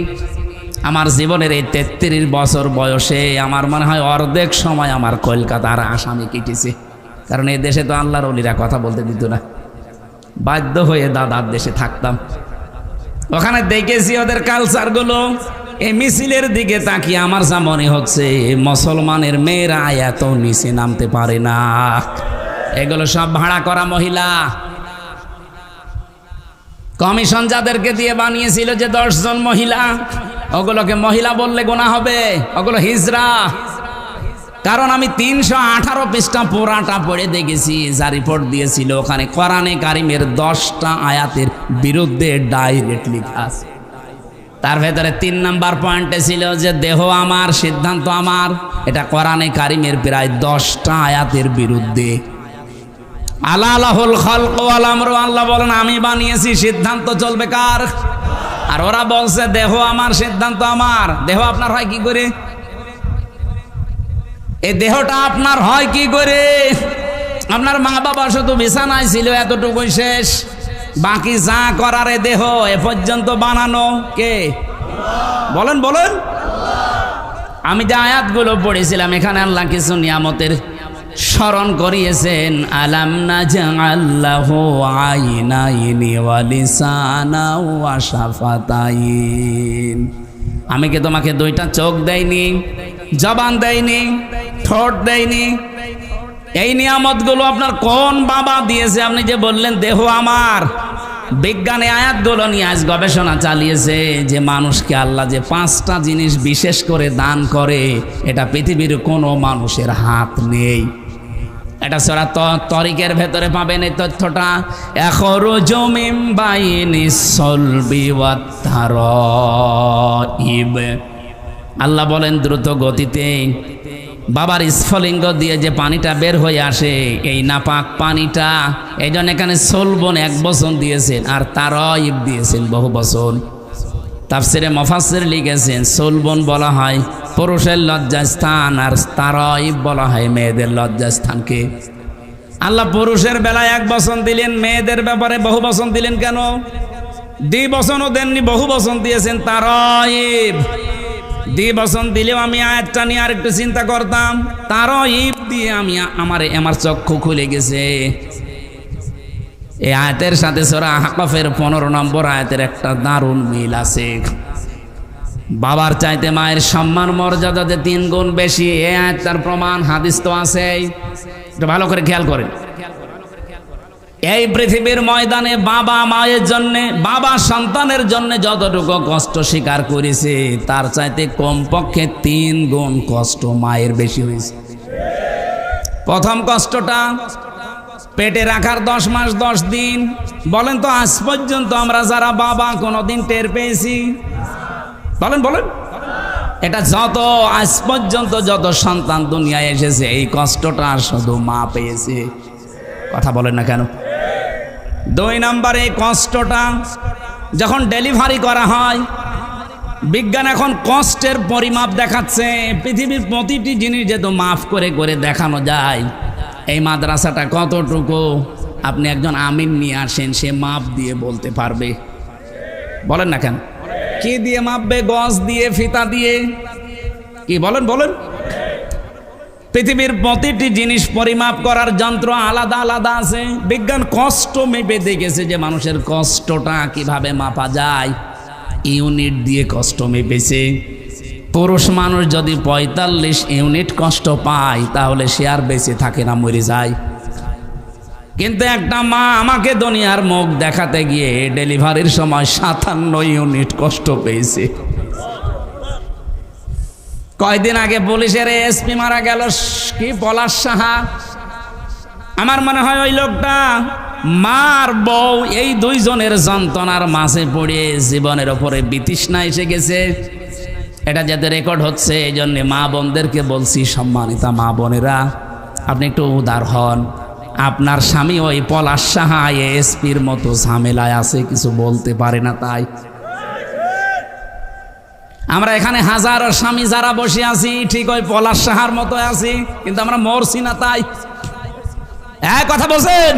আমার জীবনের এই 33 বছর বয়সে আমার মনে হয় অর্ধেক সময় আমার কলকাতার আসামি কেটেছে। কারণ এই দেশে তো আল্লাহর ওলিরা কথা বলতে দিত না, বাধ্য হয়ে দাদার দেশে থাকতাম। ওখানে দেখেছি ওদের কালচারগুলো। এই মিছিলের দিকে তাকিয়ে আমার যা মনে হচ্ছে, মুসলমানের মেয়েরা এত নিচে নামতে পারে না। এগুলো সব ভাড়া করা মহিলা। কমিশন যাদেরকে দিয়ে বানিয়েছিল যে 10 জন মহিলা, ওগুলোকে মহিলা বললে গোনা হবে, ওগুলো হিজড়া। কারণ আমি 318 পৃষ্ঠা পুরাটা পড়ে দেখেছি, যা রিপোর্ট দিয়েছিল ওখানে কোরআনে কারিমের 10টা আয়াতের বিরুদ্ধে ডাইরেক্ট লেখা আছে। তার ভেতরে 3 নাম্বার পয়েন্টে ছিল যে দেহ আমার, সিদ্ধান্ত আমার। এটা কোরআনে কারিমের প্রায় 10টা আয়াতের বিরুদ্ধে। আলাহুল খালকু ওয়াল আমরু, আল্লাহ বলেন আমি বানিয়েছি, সিদ্ধান্ত চলবে কার? আর ওরা বলছে দেহ আমার, সিদ্ধান্ত আমার। দেহ আপনার হয় কি করে? এই দেহটা আপনার হয় কি করে? আপনার মা বাবা শুধু বিছানায় ছিল, এতটুকুই শেষ। বাকি যা করার এ দেহ এ পর্যন্ত বানানো কে? বলেন বলেন। আমি যে আয়াতগুলো পড়েছিলাম, এখানে আল্লাহ কিছু নিয়ামতের স্মরণ করিয়েছেন। আলাম নাজআল লাহু আইনাইনি ওয়া লিসানা ওয়া শাফাতাইন। আমি কি তোমাকে 2টা চোখ দেইনি, জবান দেইনি, ঠোঁট দেইনি? এই নিয়ামতগুলো আপনার কোন বাবা দিয়েছে? আপনি যে বললেন দেহ আমার, বিজ্ঞানে আয়াতগুলো নিয়ে আজ গবেষণা চালিয়েছে যে মানুষকে আল্লাহ যে 5টা জিনিস বিশেষ করে দান করে, এটা পৃথিবীর কোনো মানুষের হাত নেই। এটা সূরা তরিকের ভেতরে পাবেন এই তথ্যটা। এখরুজু মিন বাইনিস সলবি ওয়াত তারাইব। আল্লাহ বলেন দ্রুত গতিতে বাবার স্ফলিঙ্গ দিয়ে যে পানিটা বের হয়ে আসে, এই নাপাক পানিটা, এই জন্য এখানে সলবন 1 বচন দিয়েছেন আর তারাইব দিয়েছেন বহু বচন। তাফসিরে মুফাসসির লিখেছেন সলবন বলা হয় পুরুষের লজ্জাস্থান আর তারাইব বলা হয় মেয়েদের লজ্জাস্থানকে। আল্লাহ পুরুষের বেলায় 1 বচন দিলেন, মেয়েদের ব্যাপারে বহু বচন দিলেন কেন? 2 বচনও দেননি, বহু বচন দিয়েছেন তারাইব। 2 বচন দিলেও আমি আয়াতটা নিয়ে আর একটু চিন্তা করতাম, তারাইব দিয়ে আমার চক্ষু খুলে গেছে। এই আয়াতের সাথে সূরা আহকাফের 15 নম্বর আয়াতের একটা দারুণ মিল আছে। বাবার চাইতে মায়ের সম্মান মর্যাদাতে 3 গুণ বেশি, এই আয়াত তার প্রমাণ। হাদিস তো আছে, একটু ভালো করে খেয়াল করেন। এই পৃথিবীর ময়দানে বাবা মায়ের জন্য, বাবা সন্তানের জন্য যতটুকু কষ্ট স্বীকার করেছে তার চাইতে কমপক্ষে 3 গুণ কষ্ট মায়ের বেশি হয়েছে। প্রথম কষ্টটা পেটে রাখার 10 মাস 10 দিন। বলেন তো আজ পর্যন্ত আমরা যারা বাবা কোনোদিন টের পেয়েছি? বলেন বলেন। এটা যত আজ পর্যন্ত যত সন্তান দুনিয়ায় এসেছে এই কষ্টটা শুধু মা পেয়েছে। কথা বলেন না কেন? 2 নম্বরে এই কষ্টটা যখন ডেলিভারি করা হয়, বিজ্ঞান এখন কষ্টের পরিমাপ দেখাচ্ছে। পৃথিবীর প্রতিটি জিনিস যেহেতু মাফ করে করে দেখানো যায়, এই মাদ্রাসাটা কতটুকু আপনি একজন আমিন নিয়ে আসেন, সে মাপ দিয়ে বলতে পারবে। বলেন না কেন? কি দিয়ে মাপবে? গজ দিয়ে, ফিতা দিয়ে? কি বলেন বলেন? পৃথিবীর প্রতিটি জিনিস পরিমাপ করার যন্ত্র আলাদা আলাদা আছে। বিজ্ঞান কষ্ট মেপে দেখেছে যে মানুষের কষ্টটা কিভাবে মাপা যায়, ইউনিট দিয়ে কষ্ট মেপেছে। পুরুষ মানুষ যদি 45 ইউনিট কষ্ট পায় তাহলে সে আর বেঁচে থাকে না, মরে যায়। কিন্তু একটা মা আমাকে দুনিয়ার মুখ দেখাতে গিয়ে ডেলিভারির সময় 57 ইউনিট কষ্ট পেয়েছে। কয়দিন আগে পুলিশের এসপি মারা গেল, কি পলাশ সাহা। আমার মনে হয় ওই লোকটা মার বউ এই 2 জনের যন্ত্রণার মাঝে পড়ে জীবনের ওপরে বিতৃষ্ণা এসে গেছে। এটা যাতে রেকর্ড হচ্ছে, এই জন্যে মা বোনদেরকে বলছি, সম্মানিতা মা বোনেরা আপনি একটু উদার হন। আপনার স্বামী ওই পলাশ সাহা এসপির মতো ঝামেলায় আছে, কিছু বলতে পারে না। তাই আমরা এখানে হাজারো স্বামী যারা বসে আছি ঠিক ওই পলাশ সাহার মতো আছি, কিন্তু আমরা মরছি না। তাই কথা বলছেন?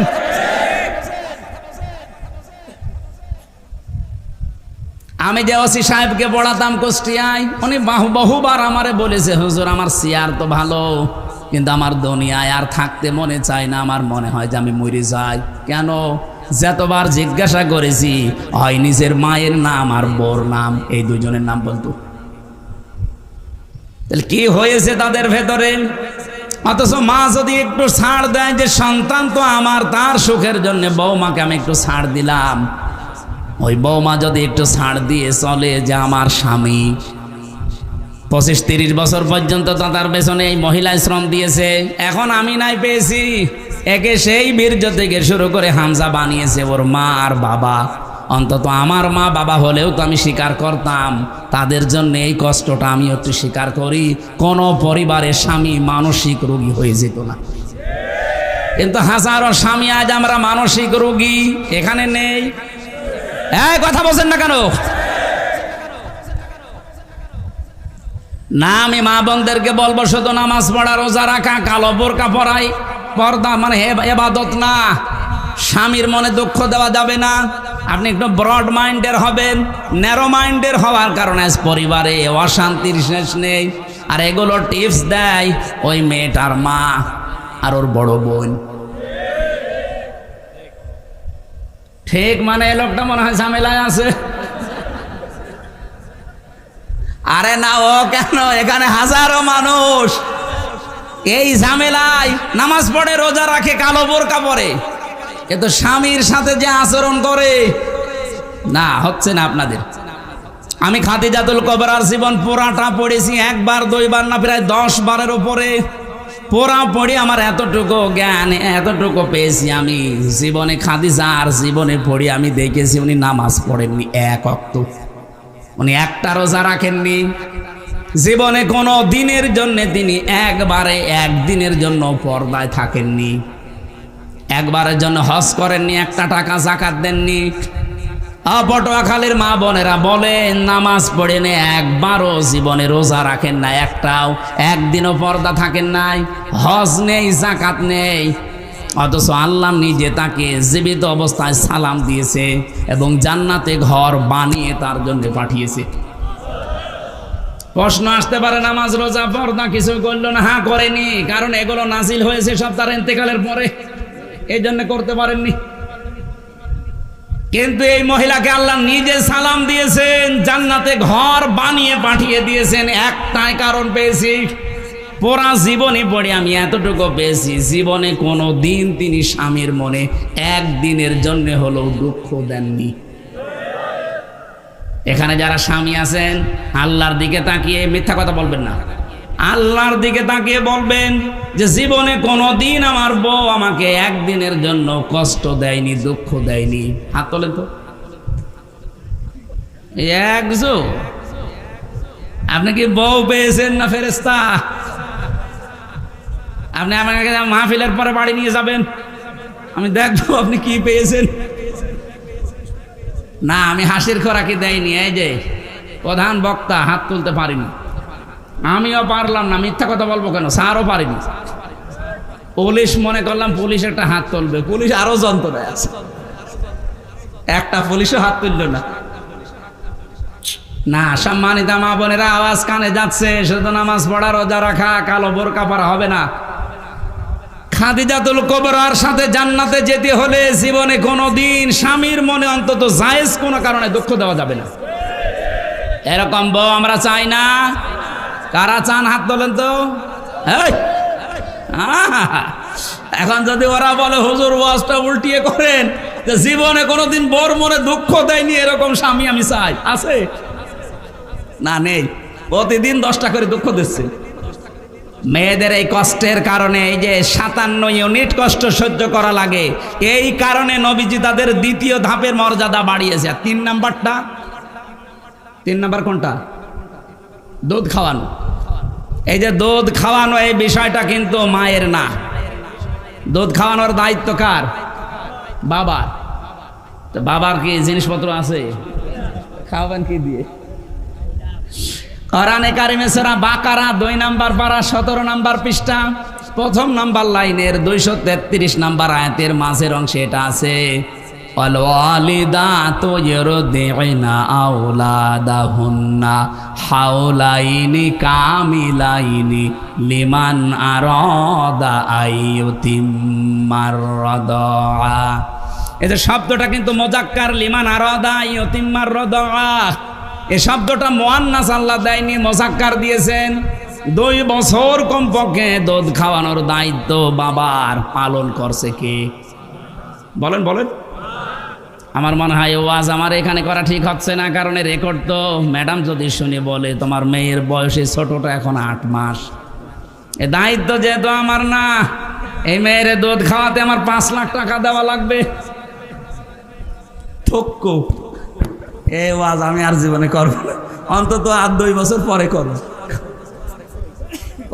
আমি যে ওসি সাহেবকে পড়াতাম কুষ্টিয়ায়, উনি বহুবার আমারে বলেছে, হুজুর আমার চেয়ার তো ভালো, কিন্তু আমার দুনিয়ায় আর থাকতে মনে চায় না, আমার মনে হয় যে আমি মরে যাই। কেন? যতবার জিজ্ঞাসা করেছি, হয় নিজের মায়ের নাম আর বোর নাম, এই 2 জনের নাম বলতো। তাহলে কি হয়েছে তাদের ভেতরে? অথচ মা যদি একটু ছাড় দেয় যে সন্তান তো আমার, তার সুখের জন্য বৌমাকে আমি একটু ছাড় দিলাম, ওই বৌমা যদি একটু ছাড় দিয়ে চলে যে আমার স্বামী 25-30 বছর পর্যন্ত তার পেছনে এই মহিলায় শ্রম দিয়েছে, এখন আমি নাই পেয়েছি, একে সেই বীর্য থেকে শুরু করে হামজা বানিয়েছে ওর মা আর বাবা। অন্তত আমার মা বাবা হলেও তো আমি স্বীকার করতাম, তাদের জন্য এই কষ্টটা আমি একটু স্বীকার করি। কোনো পরিবারের স্বামী মানসিক রোগী হয়ে যেত না, কিন্তু হাজারো স্বামী আজ আমরা মানসিক রোগী এখানে নেই। কথা বলছেন না কেন? না, আমি মা বোনদেরকে বলবো শুধু নামাজ পড়া, রোজা রাখা, কালো বোরকা পরাই, পর্দা মানে ইবাদত না। স্বামীর মনে দুঃখ দেওয়া যাবে না। আপনি একটু ব্রড মাইন্ডের হবেন। ন্যারো মাইন্ডের হওয়ার কারণে আজ পরিবারে অশান্তির শেষ নেই। আর এগুলো টিপস দেয় ওই মেয়েটার মা আর ওর বড় বোন। ঠিক মানে এই লোকটা মনে হয় ঝামেলায় আছে। আরে না, ও কেন, এখানে হাজারো মানুষ এই ঝামেলায় নামাজ পড়ে, রোজা রাখে, কালো বোরকা পরে, এ তো স্বামীর সাথে যে আচরণ করে, না হচ্ছে না আপনাদের। আমি খাদিজাতুল কুবরার জীবন পুরাটা পড়েছি, একবার দুইবার না, প্রায় 10 বারের উপরে পুরা পড়ে আমার এতটুকু জ্ঞান, এতটুকু পেয়েছি আমি। জীবনে খাদিজার জীবনে পড়ি আমি দেখেছি উনি নামাজ পড়েননি এক ওয়াক্ত, উনি একটা রোজা রাখেননি জীবনে, কোনো দিনের জন্য তিনি একদিনের জন্য পর্দায় থাকেননি, একবারের জন্য হজ করেননি, একটা টাকা যাকাত দেননি। পটুয়াখালীর মা বোনেরা বলেন নামাজ পড়েন, একবারও জীবনে রোজা রাখেন না, একদিনও পর্দা থাকেন নাই, হজ নেই, যাকাত নেই, অথচ আল্লাহ নিজে তাকে জীবিত অবস্থায় সালাম দিয়েছে এবং জান্নাতে ঘর বানিয়ে তার জন্য পাঠিয়েছে। প্রশ্ন আসতে পারে নামাজ রোজা পর্দা কিছু করলো না? হ্যাঁ করেনি, কারণ এগুলো নাজিল হয়েছে সব তার ইন্তেকালের পরে, এই জন্য করতে পারেননি। কিন্তু এই মহিলাকে আল্লাহ নিজে সালাম দিয়েছেন, জান্নাতে ঘর বানিয়ে পাঠিয়ে দিয়েছেন, একটাই কারণ পেয়েছি, পুরা জীবনে পড়ে আমি এতটুকু পেয়েছি, জীবনে কোনো দিন তিনি স্বামীর মনে একদিনের জন্য হলেও দুঃখ দেননি। এখানে যারা স্বামী আছেন আল্লাহর দিকে তাকিয়ে মিথ্যা কথা বলবেন না, আল্লাহর দিকে তাকিয়ে বলবেন যে জীবনে কোনো দিন আমার বউ আমাকে একদিনের জন্য কষ্ট দেয়নি, দুঃখ দেয়নি। হাত তোলেন তো। একজো আপনি কি বউ পেয়েছেন না ফেরেশতা? আপনি আমাকে মাহফিলের পরে বাড়ি নিয়ে যাবেন, আমি দেখবো আপনি কি পেয়েছেন। না, আমি হাসির খোরাকি দেয়নি। এই যে প্রধান বক্তা হাত তুলতে পারিনি, আমিও পারলাম না, মিথ্যা কথা বলবো কেন, স্যারও পারিনি। পুলিশ মনে করলাম পুলিশ একটা হাত তুলবে, পুলিশ আরো যন্ত্রণায় আছে, একটা পুলিশও হাত তুলল না। না, সম্মানিত মা বোনেরা, আওয়াজ কানে যাচ্ছে, শুধু নামাজ পড়া, রোজা রাখা, কালো বোরকা পরা হবে না। খাদিজাতুল কুবরার সাথে জান্নাতে যেতে হলে জীবনে কোনো দিন স্বামীর মনে অন্তত জায়েজ কোনো কারণে দুঃখ দেওয়া যাবে না। এরকম বউ আমরা চাই না। কারা চান হাত তোলেন তো। এখন যদি ওরা বলে হুজুর ওয়াজটা উল্টিয়ে করেন, যে জীবনে কোনোদিন বউর মনে দুঃখ দেয়নি এরকম স্বামী আমি চাই, আছে? না, নেই। প্রতিদিন 10টা করে দুঃখ দিচ্ছে। মেয়েদের এই কষ্টের কারণে, এই যে 57 ইউনিট কষ্ট সহ্য করা লাগে, এই কারণে নবীজি তাদের দ্বিতীয় ধাপের মর্যাদা বাড়িয়েছে। 3 নাম্বারটা, 3 নাম্বার কোনটা? দুধ খাওয়ানো। এই যে দুধ খাওয়ানো, এই বিষয়টা কিন্তু মায়ের না, দুধ খাওয়ানোর দায়িত্ব কার? বাবার। তো বাবার কি জিনিসপত্র আছে? খাওয়াবেন কি দিয়ে? কোরআনে কারিমে সূরা বাকারা 2 নাম্বার পারা 17 নাম্বার পৃষ্ঠা 1ম নাম্বার লাইনের 233 নাম্বার আয়াতের মাঝের অংশে এটা আছে, ওয়াল ওয়ালিদাতু ইউরদি'না আওলাদাহুন্না হাওলাইনি কামিলাইনি লিমান আরাদা আইয়ুতিম্মার রাদা। এই যে শব্দটা কিন্তু মুযাক্কার, লিমান আরাদা আইয়ুতিম্মার রাদা, এই শব্দটা মুয়ান্নাস আল্লাহ দেয়নি, মুযাক্কার দিয়েছেন। 2 বছর কমপক্ষে দুধ খাওয়ানোর দায়িত্ব বাবার, পালন করছে কে? বলেন বলেন। আমার মনে হয় ওয়াজ আমার এখানে করা ঠিক হচ্ছে না, কারণ রেকর্ড তো ম্যাডাম যদি শুনে বলে তোমার মেয়ের বয়সে ছোটটা এখন 8 মাস, এ দায়িত্ব যেহেতু আমার না, এই মেয়ের দুধ খাওয়াতে আমার 5 লাখ টাকা দেওয়া লাগবে। থক্কু, এই ওয়াজ আমি আর জীবনে করবো না, অন্তত আর 2 বছর পরে করবো।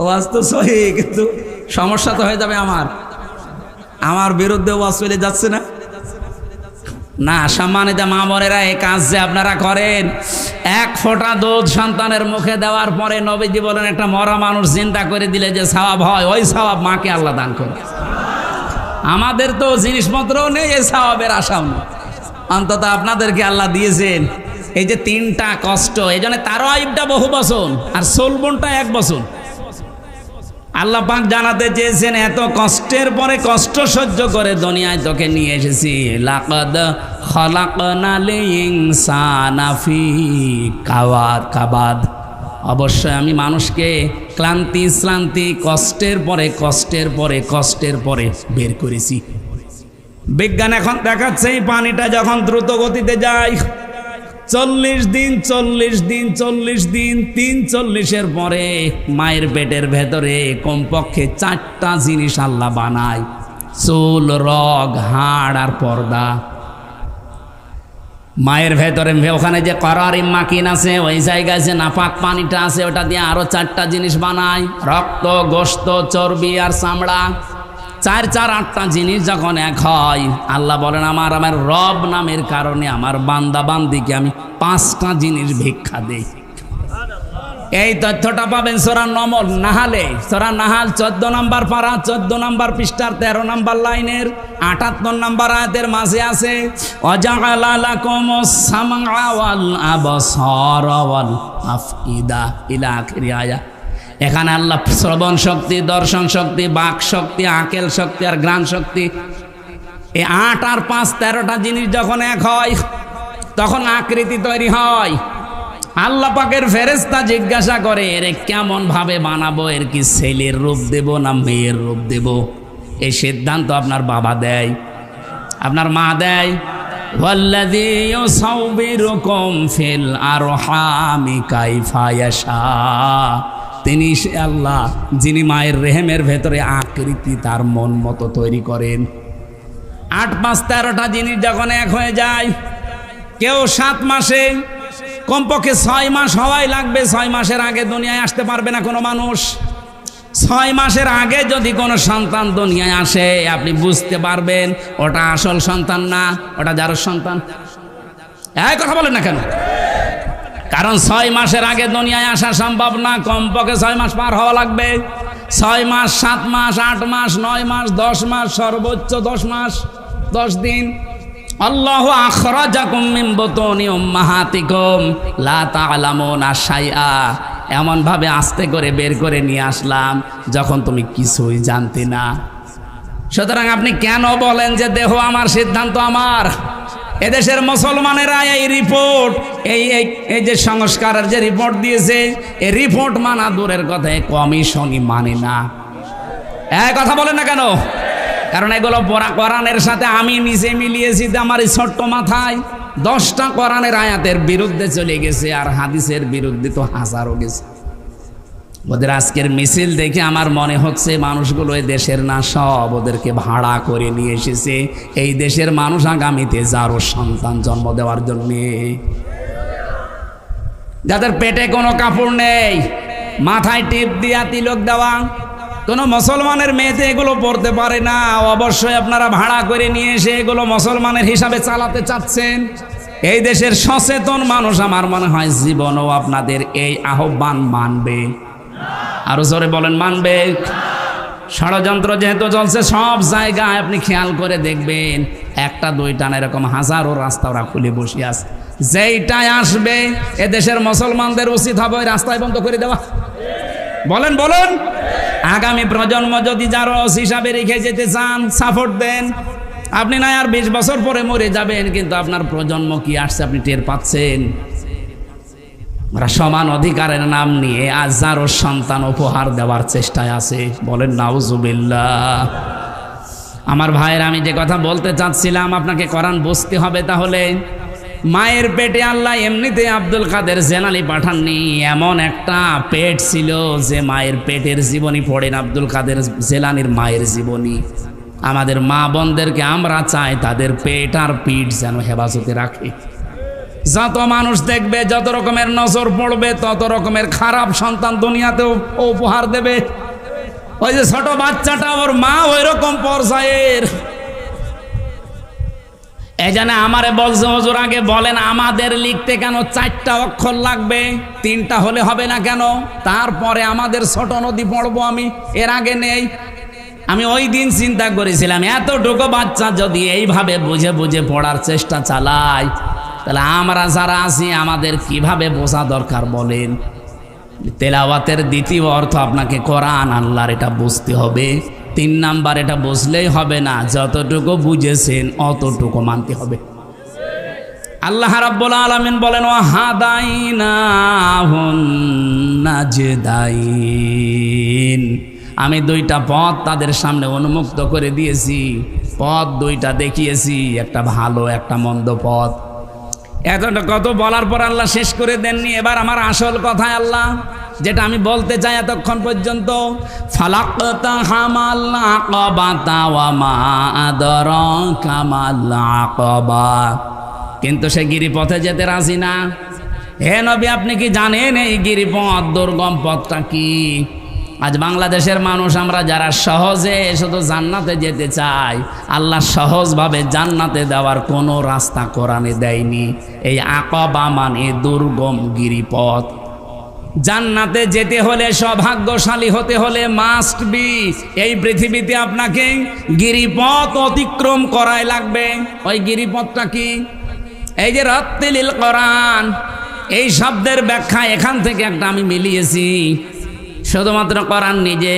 ওয়াজ তো সহি, কিন্তু সমস্যা তো হয়ে যাবে আমার বিরুদ্ধে ওয়াজ চলে যাচ্ছে না। না, সম্মানিত মা বোনেরা, এই কাজ যে আপনারা করেন, 1 ফোঁটা দুধ সন্তানের মুখে দেওয়ার পরে নবীজি বলেন একটা মরা মানুষ চিন্তা করে দিলে যে সওয়াব হয়, ওই সওয়াব মাকে আল্লাহ দান করে। আমাদের তো জিনিসপত্র নেই, এই সওয়াবের আশাও নেই, অন্তত আপনাদেরকে আল্লাহ দিয়েছেন। এই যে 3টা কষ্ট, এই জন্য তারাইবটা বহু বছর আর সোলবনটা 1 বছর। আল্লাহ পাক জানাতে চেয়েছেন এত কষ্টের পরে কষ্ট সহ্য করে দুনিয়ায় তোকে নিয়ে এসেছি। লাকাদ খালাকনাল ইনসানা ফি কাবাদ। অবশ্যই আমি মানুষকে ক্লান্তি শ্রান্তি কষ্টের পরে বের করেছি। বিজ্ঞান এখন দেখাচ্ছে এই পানিটা যখন দ্রুত গতিতে যায় 40 দিন 43 পরে মায়ের পেটের ভেতরে কমপক্ষে 4টা জিনিস আল্লাহ বানায়, চুল, রগ, হাড় আর পর্দা। মায়ের ভেতরে ওখানে যে করারি মাকিন আছে, ওই জায়গায় যে নাপাক পানিটা আছে, ওটা দিয়ে আরো 4টা জিনিস বানায়, রক্ত, গোশত, চর্বি আর চামড়া। 8টা জিনিস যখন এক হয়, আল্লাহ বলেন আমার রব নামের কারণে আমার বান্দা বান্দিকে আমি 5টা জিনিস ভিক্ষা দেই। এই তথ্যটা পাবেন সূরা নাহালে, সূরা নাহাল 14 নম্বর পারা 14 নম্বর পৃষ্ঠার 13 নম্বর লাইনের 78 নম্বর আয়াতের মাঝে আছে ওয়াজআলা লাকুমুস সামআ ওয়াল আবসারা ওয়াল আফইদা ইলা আখির আয়াত। এখানে আল্লাহ শ্রবণ শক্তি, দর্শন শক্তি, বাক শক্তি, আকেল শক্তি আর ঘ্রাণ শক্তি, এই 8 আর 5 13টা জিনিস যখন এক হয় তখন আকৃতি তৈরি হয়। আল্লাহ পাকের ফেরেশতা জিজ্ঞাসা করে এর কেমন ভাবে বানাবো, এর কি ছেলের রূপ দেব না মেয়ের রূপ দেব? এই সিদ্ধান্ত আপনার বাবা দেয়, আপনার মা দেয়। ওয়াল্লাযী ইউসাউবিরুকুম ফিল আরহামি কাইফা ইয়াশা, তিনি সে আল্লাহ যিনি মায়ের রেহেমের ভেতরে আকৃতি তার মন মতো তৈরি করেন। 8 5 13টা জিনিস যখন এক হয়ে যায়, কেউ 7 মাসে, কমপক্ষে 6 মাস হওয়াই লাগবে। 6 মাসের আগে দুনিয়ায় আসতে পারবে না কোনো মানুষ। 6 মাসের আগে যদি কোনো সন্তান দুনিয়ায় আসে, আপনি বুঝতে পারবেন ওটা আসল সন্তান না, ওটা যার সন্তান। এই কথা বলেন না কেন? কারণ 6 মাসের আগে দুনিয়ায় আসা সম্ভব না, কমপক্ষে 6 মাস পার হওয়া লাগবে। 6 মাস, 7 মাস, 8 মাস, 9 মাস, 10 মাস, সর্বোচ্চ 10 মাস 10 দিন। আল্লাহু আখরাজাকুম মিন বুতুনি উম্মাহাতিকুম লা তা'লামুনা শাইআ, এমন ভাবে আস্তে করে বের করে নিয়ে আসলাম যখন তুমি কিছুই জানতে না। সুতরাং আপনি কেন বলেন যে দেহ আমার, সিদ্ধান্ত আমার? এদেশের মুসলমানেরা এই রিপোর্ট, এই যে সংস্কারের যে রিপোর্ট দিয়েছে, এই রিপোর্ট মানা দূরের কথা, কমিশনই মানে না। এই কথা বলেন না কেন? কারণ এগুলো কোরআনের সাথে আমি নিজে মিলিয়েছি। আমার এই ছোট্ট মাথায় 10টা কোরআনের আয়াতের বিরুদ্ধে চলে গেছে, আর হাদিসের বিরুদ্ধে তো হাজারও গেছে। ওদের আজকের মিছিল দেখে আমার মনে হচ্ছে মানুষগুলো এই দেশের না, সব ওদেরকে ভাড়া করে নিয়ে এসেছে এই দেশের মানুষ আগামীতে যারও সন্তান জন্ম দেওয়ার জন্যে, যাদের পেটে কোনো কাপড় নেই, মাথায় টিপ দিয়া তিলক দেওয়া। কোনো মুসলমানের মেয়েতে এগুলো পড়তে পারে না। অবশ্যই আপনারা ভাড়া করে নিয়ে এসে এগুলো মুসলমানের হিসাবে চালাতে চাচ্ছেন। এই দেশের সচেতন মানুষ আমার মনে হয় জীবনও আপনাদের এই আহ্বান মানবে। আরো জোরে বলেন, মানবে? ষড়যন্ত্র যেহেতু চলছে সব জায়গায়, আপনি খেয়াল করে দেখবেন 1টা 2টা না, এরকম হাজারো রাস্তা ওরা খুলে বসে আছে। যেইটাই আসবে এদেশের মুসলমানদের উচিত হবে ওই রাস্তায় বন্ধ করে দেওয়া। বলেন বলেন। আগামী প্রজন্ম যদি যারা হিসাবে রেখে যেতে চান, সাপোর্ট দেন। আপনি না আর 20 বছর পরে মরে যাবেন, কিন্তু আপনার প্রজন্ম কি আসছে আপনি টের পাচ্ছেন? ওরা সমান অধিকারের নাম নিয়ে আজ যারও সন্তান উপহার দেওয়ার চেষ্টায় আছে। বলেন নাউজুবিল্লাহ। আমার ভাইয়ের, আমি যে কথা বলতে চাচ্ছিলাম, আপনাকে কোরআন বুঝতে হবে। তাহলে মায়ের পেটে আল্লাহ এমনিতে আব্দুল কাদের জেলানি পাঠাননি, এমন একটা পেট ছিল যে মায়ের পেটের জীবনী পড়েন আব্দুল কাদের জেলানির মায়ের জীবনী। আমাদের মা বোনদেরকে আমরা চাই তাদের পেট আর পিঠ যেন হেফাজতে রাখে। যত মানুষ দেখবে, যত রকমের নজর পড়বে, তত রকমের খারাপ সন্তান দুনিয়াতেও উপহার দেবে। ওই যে ছোট বাচ্চাটা, ওর মা ওই রকম পর্যায়ের। এই জন্য আমারে বলছে হুজুর আগে বলেন আমাদের লিখতে কেন 4টা অক্ষর লাগবে? 3টা হলে হবে না কেন? তারপরে আমাদের ছোট নদী পড়বো আমি, এর আগে নেই। আমি ওই দিন চিন্তা করেছিলাম এতটুকু বাচ্চা যদি এইভাবে বুঝে বুঝে পড়ার চেষ্টা চালায়, তাহলে আমরা যারা আছি আমাদের কিভাবে বোঝা দরকার বলেন? তেলাওয়াতের দ্বিতীয় অর্থ আপনাকে কোরআন আল্লাহর, এটা বুঝতে হবে। 3 নাম্বার, এটা বুঝলেই হবে না, যতটুকু বুঝেছেন অতটুকু মানতে হবে। আল্লাহ রাব্বুল আলামিন বলেন ওয়া হাদাইনাহুন নাজদাইন, আমি দুইটা পথ তাদের সামনে উন্মুক্ত করে দিয়েছি, পথ দুইটা দেখিয়েছি, একটা ভালো একটা মন্দ পথ। এতটা কত বলার পর আল্লাহ শেষ করে দেননি। এবার আমার আসল কথায় আল্লাহ যেটা আমি বলতে চাই এতক্ষণ পর্যন্ত, ফালাকতাহামাল আকাবাতা ওয়া মা আদরাকা মাল আকাবা, কিন্তু সে গিরিপথে যেতে রাজি না। হে নবী, আপনি কি জানেন এই গিরিপথ দুর্গম পথটা কি? আজ বাংলাদেশের মানুষ আমরা যারা সহজে শুধু জান্নাতে যেতে চাই, আল্লাহ সহজভাবে জান্নাতে দেওয়ার কোনো রাস্তা কোরআনে দেয়নি। এই আকাবা মানে দুর্গম গিরিপথ। জান্নাতে যেতে হলে, সৌভাগ্যশালী হতে হলে মাস্ট বি এই পৃথিবীতে আপনাকে গিরিপথ অতিক্রম করাই লাগবে। ওই গিরিপথটা কি? এই যে রাত্তিলিল কোরআন, এই শব্দের ব্যাখ্যা এখান থেকে একটা আমি মিলিয়েছি। শুধুমাত্র কোরআন নিজে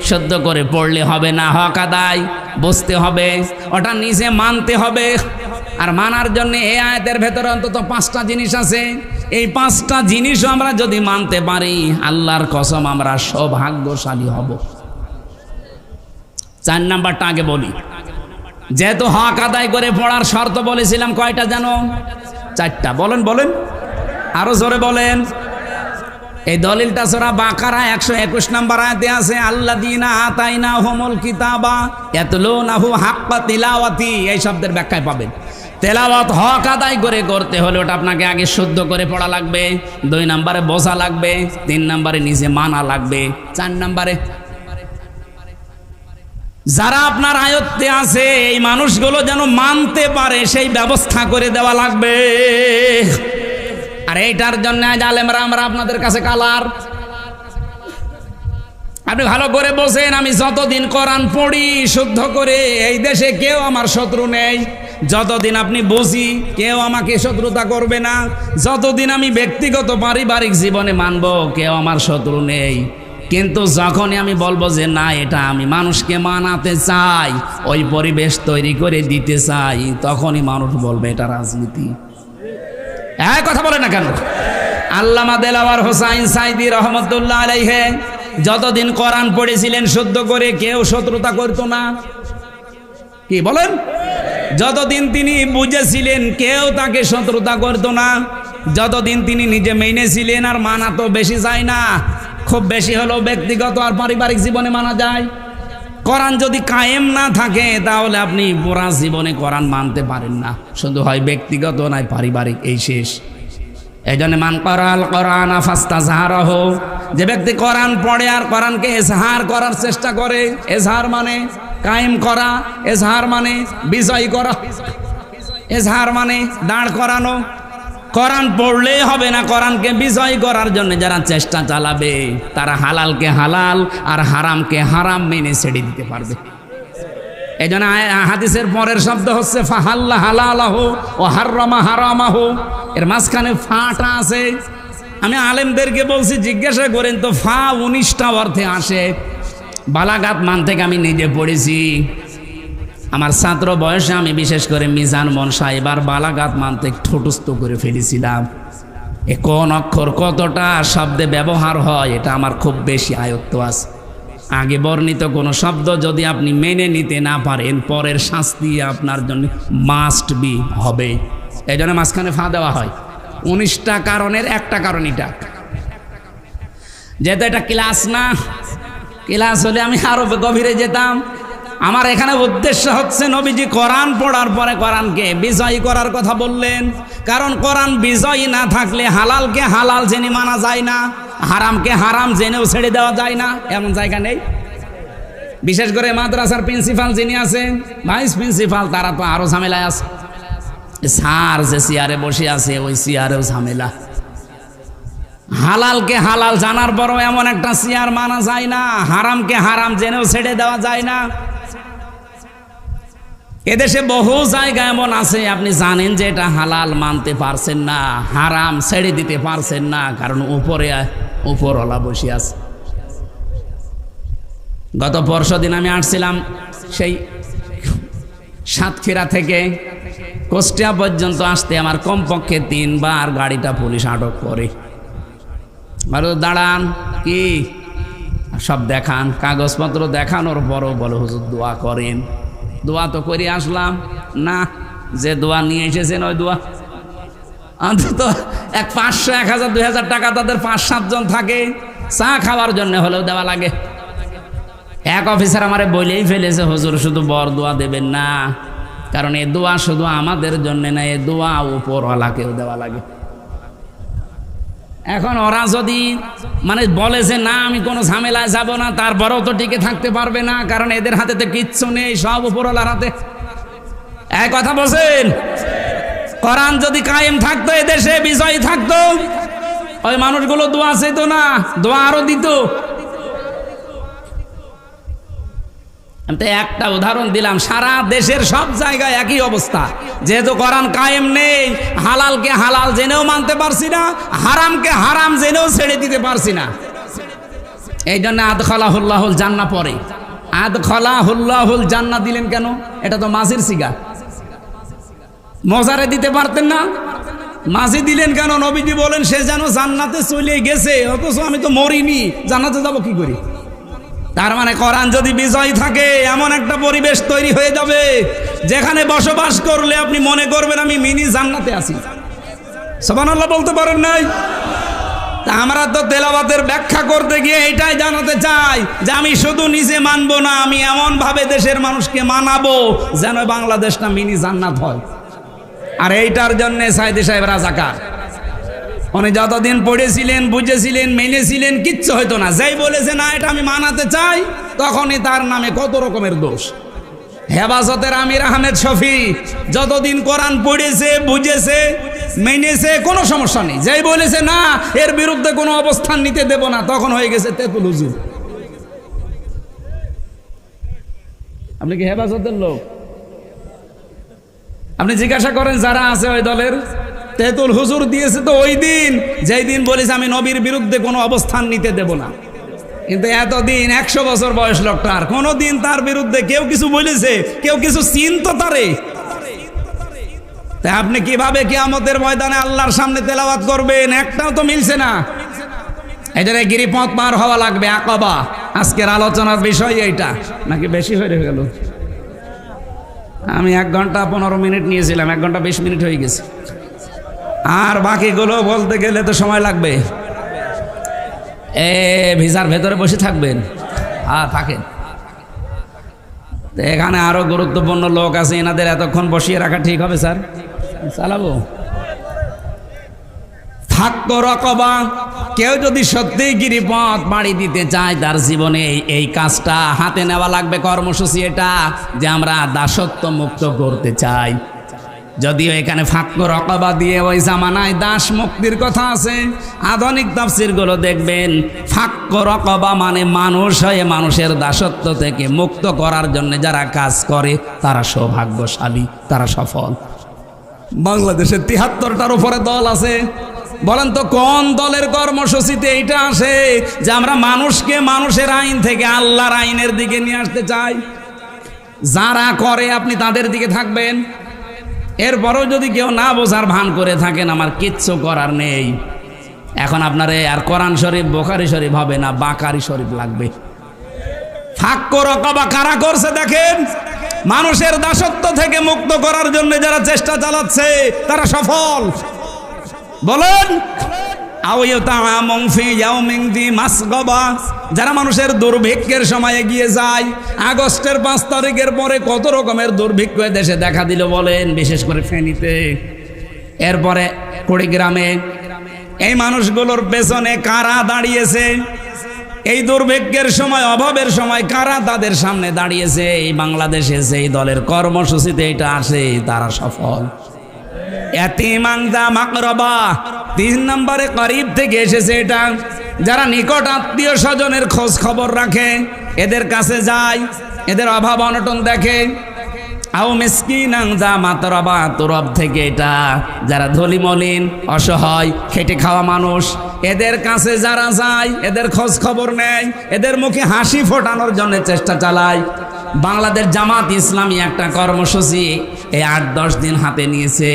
শুদ্ধ করে পড়লে হবে না, হক আদায় বুঝতে হবে, ওটা নিজে মানতে হবে। আর মানার জন্য এই আয়াতের ভেতরে অন্তত 5টা জিনিস আছে। এই 5টা জিনিসও আমরা যদি মানতে পারি, আল্লাহর কসম আমরা সৌভাগ্যশালী হব। 4 নাম্বারটা আগে বলি। যেহেতু হক আদায় করে পড়ার শর্ত বলেছিলাম, কয়টা জানো? 4টা। বলেন বলেন, আরো জোরে বলেন। এই দলিলটা সূরা বাকারা 121 নম্বর আয়াতে আছে, আল্লাযীনা আতাইনাহুমুল কিতাবা ইয়াতলুনাহু হাক্কা তিলাওয়াতি। এই শব্দের ব্যাখ্যায় পাবেন তেলাওয়াত হক আদায় করে করতে হলে ওটা আপনাকে আগে শুদ্ধ করে পড়া লাগবে, 2 নম্বরে বোঝা লাগবে, 3 নম্বরে নিজে মানা লাগবে, 4 নম্বরে যারা আপনার আয়ত্তে আছে এই মানুষগুলো যেন মানতে পারে সেই ব্যবস্থা করে দেওয়া লাগবে। আর এইটার জন্য আজ আলেমরা আমরা আপনাদের কাছে কালার। আপনি ভালো করে বসেন, আমি যতদিন কোরআন পড়ি শুদ্ধ করে, এই দেশে কেউ আমার শত্রু নেই। যতদিন আপনি বুঝি, কেউ আমাকে শত্রুতা করবে না। যতদিন আমি ব্যক্তিগত পারিবারিক জীবনে মানব, কেউ আমার শত্রু নেই। কিন্তু যখনই আমি বলবো যে না, এটা আমি মানুষকে মানাতে চাই, ওই পরিবেশ তৈরি করে দিতে চাই, তখনই মানুষ বলবে এটা রাজনীতি। হ্যাঁ, কথা বলে না কেন? আল্লামা দেলাওয়ার হোসাইন সাইদি রহমতুল্লাহ আলাইহি যতদিন কোরআন পড়েছিলেন শুদ্ধ করে, কেউ শত্রুতা করতো না। কি বলেন? যতদিন তিনি বুঝেছিলেন, কেউ তাকে শত্রুতা করতো না। যতদিন তিনি নিজে মেনেছিলেন, আর মানা তো বেশি যায় না, খুব বেশি হলেও ব্যক্তিগত আর পারিবারিক জীবনে মানা যায়। কোরআন যদি কায়েম না থাকে, তাহলে আপনি পুরা জীবনে কোরআন মানতে পারেন না, শুধু হয় ব্যক্তিগত নয় পারিবারিক, এই শেষ। এই জন্য মান করাল কোরআন ফাস্তাজহারাহু, যে ব্যক্তি কোরআন পড়ে আর কোরআনকে এজহার করার চেষ্টা করে, এজহার মানে কায়েম করা, এজহার মানে বিজয় করা, এজহার মানে দাঁড় করানো। কোরআন পড়লেই হবে না, কোরআনকে বিজয় করার জন্য যারা চেষ্টা চালাবে, তারা হালালকে হালাল আর হারামকে হারাম মেনে ছেড়ে দিতে পারবে। এই জন্য হাদিসের পরের শব্দ হচ্ছে ফাহাল্লা হালালাহু ও হাররামা হারামাহু, এর মাঝখানে ফাটা আছে। আমি আলেমদেরকে বলছি, জিজ্ঞাসা করেন তো, ফা 19টা অর্থে আসে। বালাগাত মান থেকে আমি নিজে পড়েছি। আমার ছাত্র বয়সে আমি বিশেষ করে মিজান মনসা এবার বালাগাত মানতে ঠোঁটস্থ করে ফেলেছিলাম। এ কোন অক্ষর কতটা শব্দে ব্যবহার হয়, এটা আমার খুব বেশি আয়ত্ত আছে। আগে বর্ণিত কোনো শব্দ যদি আপনি মেনে নিতে না পারেন, পরের শাস্তি আপনার জন্য মাস্ট বি হবে। এই জন্য মাঝখানে ফা দেওয়া হয়। 19টা কারণের একটা কারণ এটা। যেহেতু এটা ক্লাস না, ক্লাস হলে আমি আরো গভীরে যেতাম। আমার এখানে উদ্দেশ্য হচ্ছে, নবীজি কোরআন পড়ার পরে কোরআনকে বিজয়ী করার কথা বললেন। কারণ কোরআন বিজয়ী না থাকলে হালালকে হালাল জেনে মানা যায় না, হারামকে হারাম জেনেও ছেড়ে দেওয়া যায় না, এমন জায়গা নেই। বিশেষ করে মাদ্রাসার প্রিন্সিপাল যিনি আছেন, ভাইস প্রিন্সিপাল, তারা তো আরো ঝামেলায় আছে। স্যার যে চেয়ারে বসে আছে, ওই চেয়ারেও ঝামেলা। হালালকে হালাল জানার পরও এমন একটা চেয়ার মানা যায় না, হারামকে হারাম জেনেও ছেড়ে দেওয়া যায় না। এদেশে বহু জায়গা এমন আছে, আপনি জানেন যে এটা হালাল, মানতে পারছেন না, হারাম ছেড়ে দিতে পারছেন না, কারণ উপরওয়ালা বসে আছে। গত পরশুদিন আমি আসছিলাম সেই সাতক্ষীরা থেকে, কুষ্টিয়া পর্যন্ত আসতে আমার কমপক্ষে 3 বার গাড়িটা পুলিশ আটক করে। দাঁড়ান, কি সব দেখান, কাগজপত্র দেখানোর পরও বলো হুজুর দোয়া করেন। দোয়া তো করে আসলাম না, যে দোয়া নিয়ে এসেছেন ওই দোয়া অন্তত 500, 1000, 2000 টাকা তাদের 5-7 জন থাকে, চা খাওয়ার জন্য হলেও দেওয়া লাগে। এক অফিসার আমারে বলেই ফেলেছে, হুজুর শুধু বর দোয়া দেবেন না, কারণ এ দোয়া শুধু আমাদের জন্য না, এ দোয়া উপরওয়ালাকেও দেওয়া লাগে। এখন ওরা যদি মানে বলে যে না আমি কোনো ঝামেলায় যাব না, তারপরেও তো টিকে থাকতে পারবে না, কারণ এদের হাতে তো কিচ্ছু নেই, সব উপরওয়ালার হাতে। এক কথা বলছেন, কোরআন যদি কায়েম থাকতো, এদেশে বিজয়ী থাকতো, ওই মানুষগুলো দোয়া চাইতো না, দোয়া আরো দিত। আমি তো একটা উদাহরণ দিলাম, সারা দেশের সব জায়গায় একই অবস্থা। যেহেতু কোরআন কায়েম নেই, হালালকে হালাল জেনেও মানতে পারছি না, হারামকে হারাম জেনেও ছেড়ে দিতে পারছি না। এই জন্য আদখালাহুল্লাহুল জান্নাহ পড়ে। আদখালাহুল্লাহুল জান্নাহ দিলেন কেন? এটা তো মাঝির সিগা, মজারে দিতে পারতেন না, মাঝি দিলেন কেন? নবীজি বলেন সে যেন জান্নাতে চলে গেছে, অথচ আমি তো মরিনি, জান্নাতে যাব কি করি? তার মানে কোরআন যদি বিজয় থাকে, এমন একটা পরিবেশ তৈরি হয়ে যাবে যেখানে বসবাস করলে আপনি মনে করবেন আমি মিনি জান্নাতে আছি। সুবহানাল্লাহ বলতে পারেন নাই? তা আমরা তো তেলাওয়াতের ব্যাখ্যা করতে গিয়ে এটাই জানাতে চাই যে আমি শুধু নিজে মানবো না, আমি এমন ভাবে দেশের মানুষকে মানাবো যেন বাংলাদেশটা মিনি জান্নাত হয়। আর এইটার জন্য সাইদি সাহেব রাজাকার। উনি যতদিন পড়েছিলেন, বুঝেছিলেন, মেনেছিলেন, কিচ্ছু হইতো না। যেই বলেছে না এটা আমি মানাতে চাই, তখনই তার নামে কত রকমের দোষ। হেফাজতের আমির আহমেদ শফি যতদিন কোরআন পড়েছে, বুঝেছে, মেনেছে, কোনো সমস্যা নেই। যেই বলেছে না এর বিরুদ্ধে কোনো অবস্থান নিতে দেব না, তখন হয়ে গেছে তেতুল হুজুর। আপনি কি হেফাজতের লোক? আপনি জিজ্ঞাসা করেন যারা আছে ওই দলের, তেতুল হুজুর দিয়েছে তো ওই দিন যেই দিন বলেছে আমি নবীর বিরুদ্ধে কোনো অবস্থান নিতে দেব না। কিন্তু এতদিন 100 বছর বয়স লোকটার, কোনো দিন তার বিরুদ্ধে কেউ কিছু বলেছে, কেউ কিছু চিনত তারে? তাই আপনি কিভাবে কিয়ামতের ময়দানে আল্লাহর সামনে তেলাওয়াত করবেন? একটাও তো মিলছে না। এই জন্য গিরিপথ পার হওয়া লাগবে, আকবা। আজকের আলোচনার বিষয় এইটা, নাকি বেশি হয়ে গেল? আমি 1 ঘন্টা 15 মিনিট নিয়েছিলাম, 1 ঘন্টা 20 মিনিট হয়ে গেছে। আর বাকিগুলো বলতে গেলে তো সময় লাগবে। ভিসার ভেতরে বসে থাকবেন? হ্যাঁ থাকেন। এখানে আরো গুরুত্বপূর্ণ লোক আছে, এনাদের এতক্ষণ বসিয়ে রাখা ঠিক হবে স্যার? চালাবো। ফাক্ক রকবা, কেউ যদি সত্যিই গিরিপথ বাড়ি দিতে চায়, তার জীবনে এই কাজটা হাতে নেওয়া লাগবে। কর্মসূচি এটা যে আমরা দাসত্ব মুক্ত করতে চাই। যদিও এখানে ফাক্ক রকবা দিয়ে ওই জামানায় দাস মুক্তির কথা আছে, আধুনিক তাফসীরগুলো দেখবেন ফাক্ক রকবা মানে মানুষ হয়ে মানুষের দাসত্ব থেকে মুক্ত করার জন্য যারা কাজ করে তারা সৌভাগ্যশালী, তারা সফল। বাংলাদেশে 73টার উপরে দল আছে। বলেন তো কোন দলের কর্মসূচিতে এইটা আসে যে আমরা মানুষকে মানুষের আইন থেকে আল্লাহর আইনের দিকে নিয়ে আসতে চাই? যারা করে আপনি তাদের দিকে থাকবেন। এরপরও যদি কেউ না বোঝার ভান করে থাকেন, আমার কিচ্ছু করার নেই। এখন আপনারে আর কোরআন শরীফ, বুখারী শরীফ হবে না, বাকারি শরীফ লাগবে। ফাক্ক রকবা কারা করছে দেখেন, মানুষের দাসত্ব থেকে মুক্ত করার জন্য যারা চেষ্টা চালাচ্ছে তারা সফল। বলেন যারা মানুষের দুর্ভিক্ষের সময় এগিয়ে যায়। আগস্টের 5 তারিখের পরে কত রকমের দুর্ভিক্ষ দেশে দেখা দিল বলেন, বিশেষ করে ফেনীতে, এরপরে কুড়িগ্রামে। এই মানুষগুলোর পেছনে কারা দাঁড়িয়েছে? এই দুর্ভিক্ষের সময়, অভাবের সময় কারা তাদের সামনে দাঁড়িয়েছে? এই বাংলাদেশে সেই দলের কর্মসূচিতে এটা আসে, তারা সফল। এতিমাংদা মাকরবা 3 নম্বরে করিব থেকে এসেছে এটা। যারা নিকট আত্মীয় স্বজনের খোঁজ খবর রাখে, এদের কাছে যায়, এদের অভাব অনটন দেখে। আও মিসকিনাংদা মাতরবা তুরব থেকে এটা, যারা ধলিমলিন অসহায় খেটে খাওয়া মানুষ, এদের কাছে যারা যায়, এদের খোঁজ খবর নেয়, এদের মুখে হাসি ফোটানোর জন্য চেষ্টা চালায়। বাংলাদেশ জামাত ইসলামী একটা কর্মসূচি এই 8-10 দিন হাতে নিয়েছে।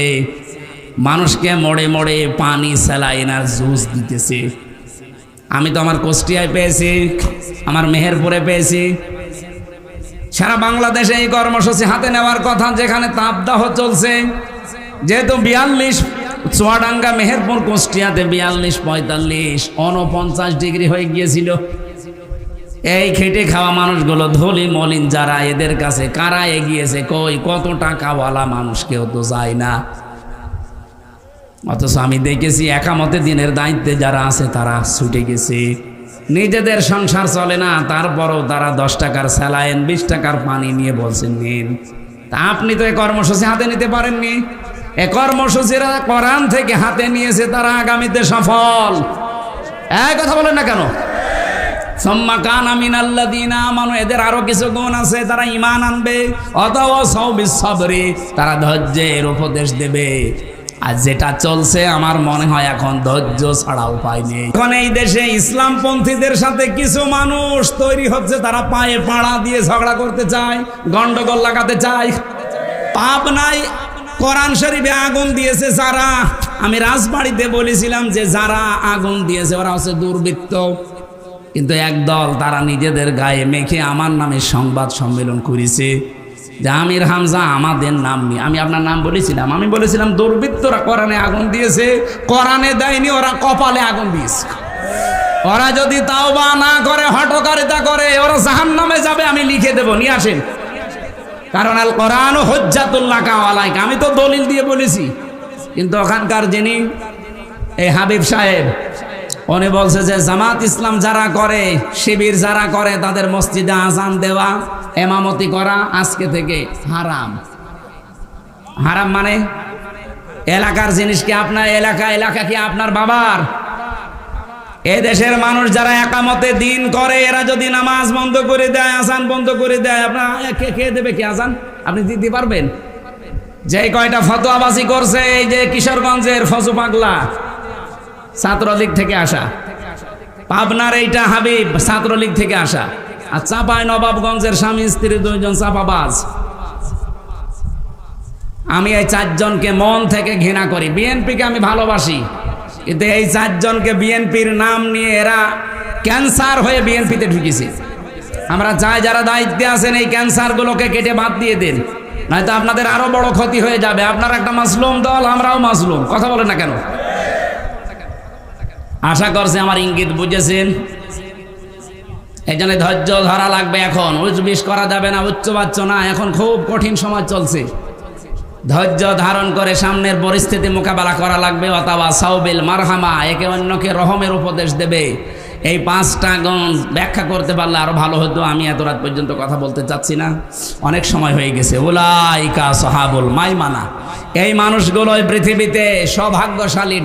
মানুষকে মোড়ে মোড়ে পানি, স্যালাইন আর জুস দিতেছে। আমি তো আমার কুষ্টিয়ায় পেয়েছি, আমার মেহেরপুরে পেয়েছি। সারা বাংলাদেশে এই কর্মসূচি হাতে নেওয়ার কথা, যেখানে তাপদাহ চলছে। যেহেতু 42 চুয়াডাঙ্গা, মেহেরপুর, কুষ্টিয়াতে 42-45, 49 ডিগ্রি হয়ে গিয়েছিল। এই খেটে খাওয়া মানুষগুলো ধলি মলিন যারা, এদের কাছে কারা এগিয়েছে? কই, কত টাকাওয়ালা মানুষ কেউ তো যায় না। অথচ আমি দেখেছি একামতে দিনের দায়িত্বে যারা আছে তারা ছুটে গেছে। নিজেদের সংসার চলে না, তারপরও তারা 10 টাকার স্যালাইন, 20 টাকার পানি নিয়ে বলছেন নিন। তা আপনি তো এই কর্মসূচি হাতে নিতে পারেননি। এই কর্মসূচিরা কোরআন থেকে হাতে নিয়েছে, তারা আগামীতে সফল। এই কথা বলেন না কেন? সুম্মা কানা মিনাল্লাযীনা আমানু, এদের আরো কিছু গুণ আছে, তারা ঈমান আনবে। ওয়াতাওয়াসাউ বিস-সাবরি, তারা ধৈর্যের উপদেশ দেবে। আর যেটা চলছে আমার মনে হয় এখন ধৈর্য ছাড়া উপায় নেই। এখন এই দেশে ইসলামপন্থীদের সাথে কিছু মানুষ তৈরি হচ্ছে, তারা পায়ে পাড়া দিয়ে ঝগড়া করতে চায়, গন্ডগোল লাগাতে চায়। পাপ নাই, কোরআন শরীফে আগুন দিয়েছে যারা। আমি রাজবাড়িতে বলেছিলাম যে যারা আগুন দিয়েছে ওরা হচ্ছে দুর্বৃত্ত। কিন্তু একদল তারা নিজেদের গায়ে মেখে আমার নামে সংবাদ সম্মেলন করেছে যে আমির হামজা আমাদের নাম নিয়ে। আমি আপনার নাম বলেছিলাম, আমি বলেছিলাম দুর্বৃত্তরা কোরআনে আগুন দিয়েছে। কোরআনে দেয়নি, ওরা কপালে আগুন দিয়েছে। ওরা যদি তাওবা না করে, হঠকারিতা করে, ওরা জাহান্নামে যাবে। আমি লিখে দেব, নিয়ে আসেন। কারণ আল কোরআন হুজ্জাতুল লাকা ওয়া আলাইকা, আমি তো দলিল দিয়ে বলেছি। কিন্তু ওখানকার যিনি এই হাবিব সাহেব, উনি বলছে যে জামাত ইসলাম যারা করে, শিবির যারা করে, তাদের মসজিদে আজান দেওয়া, এমামতি করা আজকে থেকে হারাম। হারাম মানে এলাকার জিনিস কি আপনার এলাকা কি আপনার বাবার? এই দেশের মানুষ যারা একামতে দিন করে, এরা যদি নামাজ বন্ধ করে দেয়, আজান বন্ধ করে দেয়, আপনার কে দেবে কি আজান? আপনি দিতে পারবেন? যে কয়টা ফতোয়াবাজি করছে, এই যে কিশোরগঞ্জের ফজু পাগলা, ছাত্রলীগ থেকে আসা। পাবনার এইটা হাবিব, ছাত্রলীগ থেকে আসা। আর চাপায় নবাবগঞ্জের স্বামী স্ত্রী 2 জন চাপাবাজ। আমি এই 4 জনকে মন থেকে ঘৃণা করি। বিএনপিকে আমি ভালোবাসি, কিন্তু এই 4 জনকে বিএনপির নাম নিয়ে এরা ক্যান্সার হয়ে বিএনপিতে ঢুকেছে। আমরা চাই যারা দায়িত্বে আছেন এই ক্যান্সারগুলোকে কেটে বাদ দিয়ে দেন, নয়তো আপনাদের আরো বড় ক্ষতি হয়ে যাবে। আপনারা একটা মাসলুম দল, আমরাও মাসলুম। কথা বলেন না কেন? আশা করছি আমার ইঙ্গিত বুঝেছেন। এই জন্য ধৈর্য ধরা লাগবে। এখন উচ্চবিষ করা যাবে না, উচ্চবাচ্য না। এখন খুব কঠিন সময় চলছে। ধৈর্য ধারণ করে সামনের পরিস্থিতি মোকাবেলা করা লাগবে। ওয়াতাওয়াসাউ বিল মারহামা, একে অন্যকে রহমের উপদেশ দেবে। এই 5টা গুণ ব্যাখ্যা করতে পারলে আরো ভালো হতো। আমি এত রাত পর্যন্ত কথা বলতে চাচ্ছি না, অনেক সময় হয়ে গেছে। উলাইকা সাহাবুল মাইমানা, এই মানুষগুলোই পৃথিবীতে সৌভাগ্যশালী।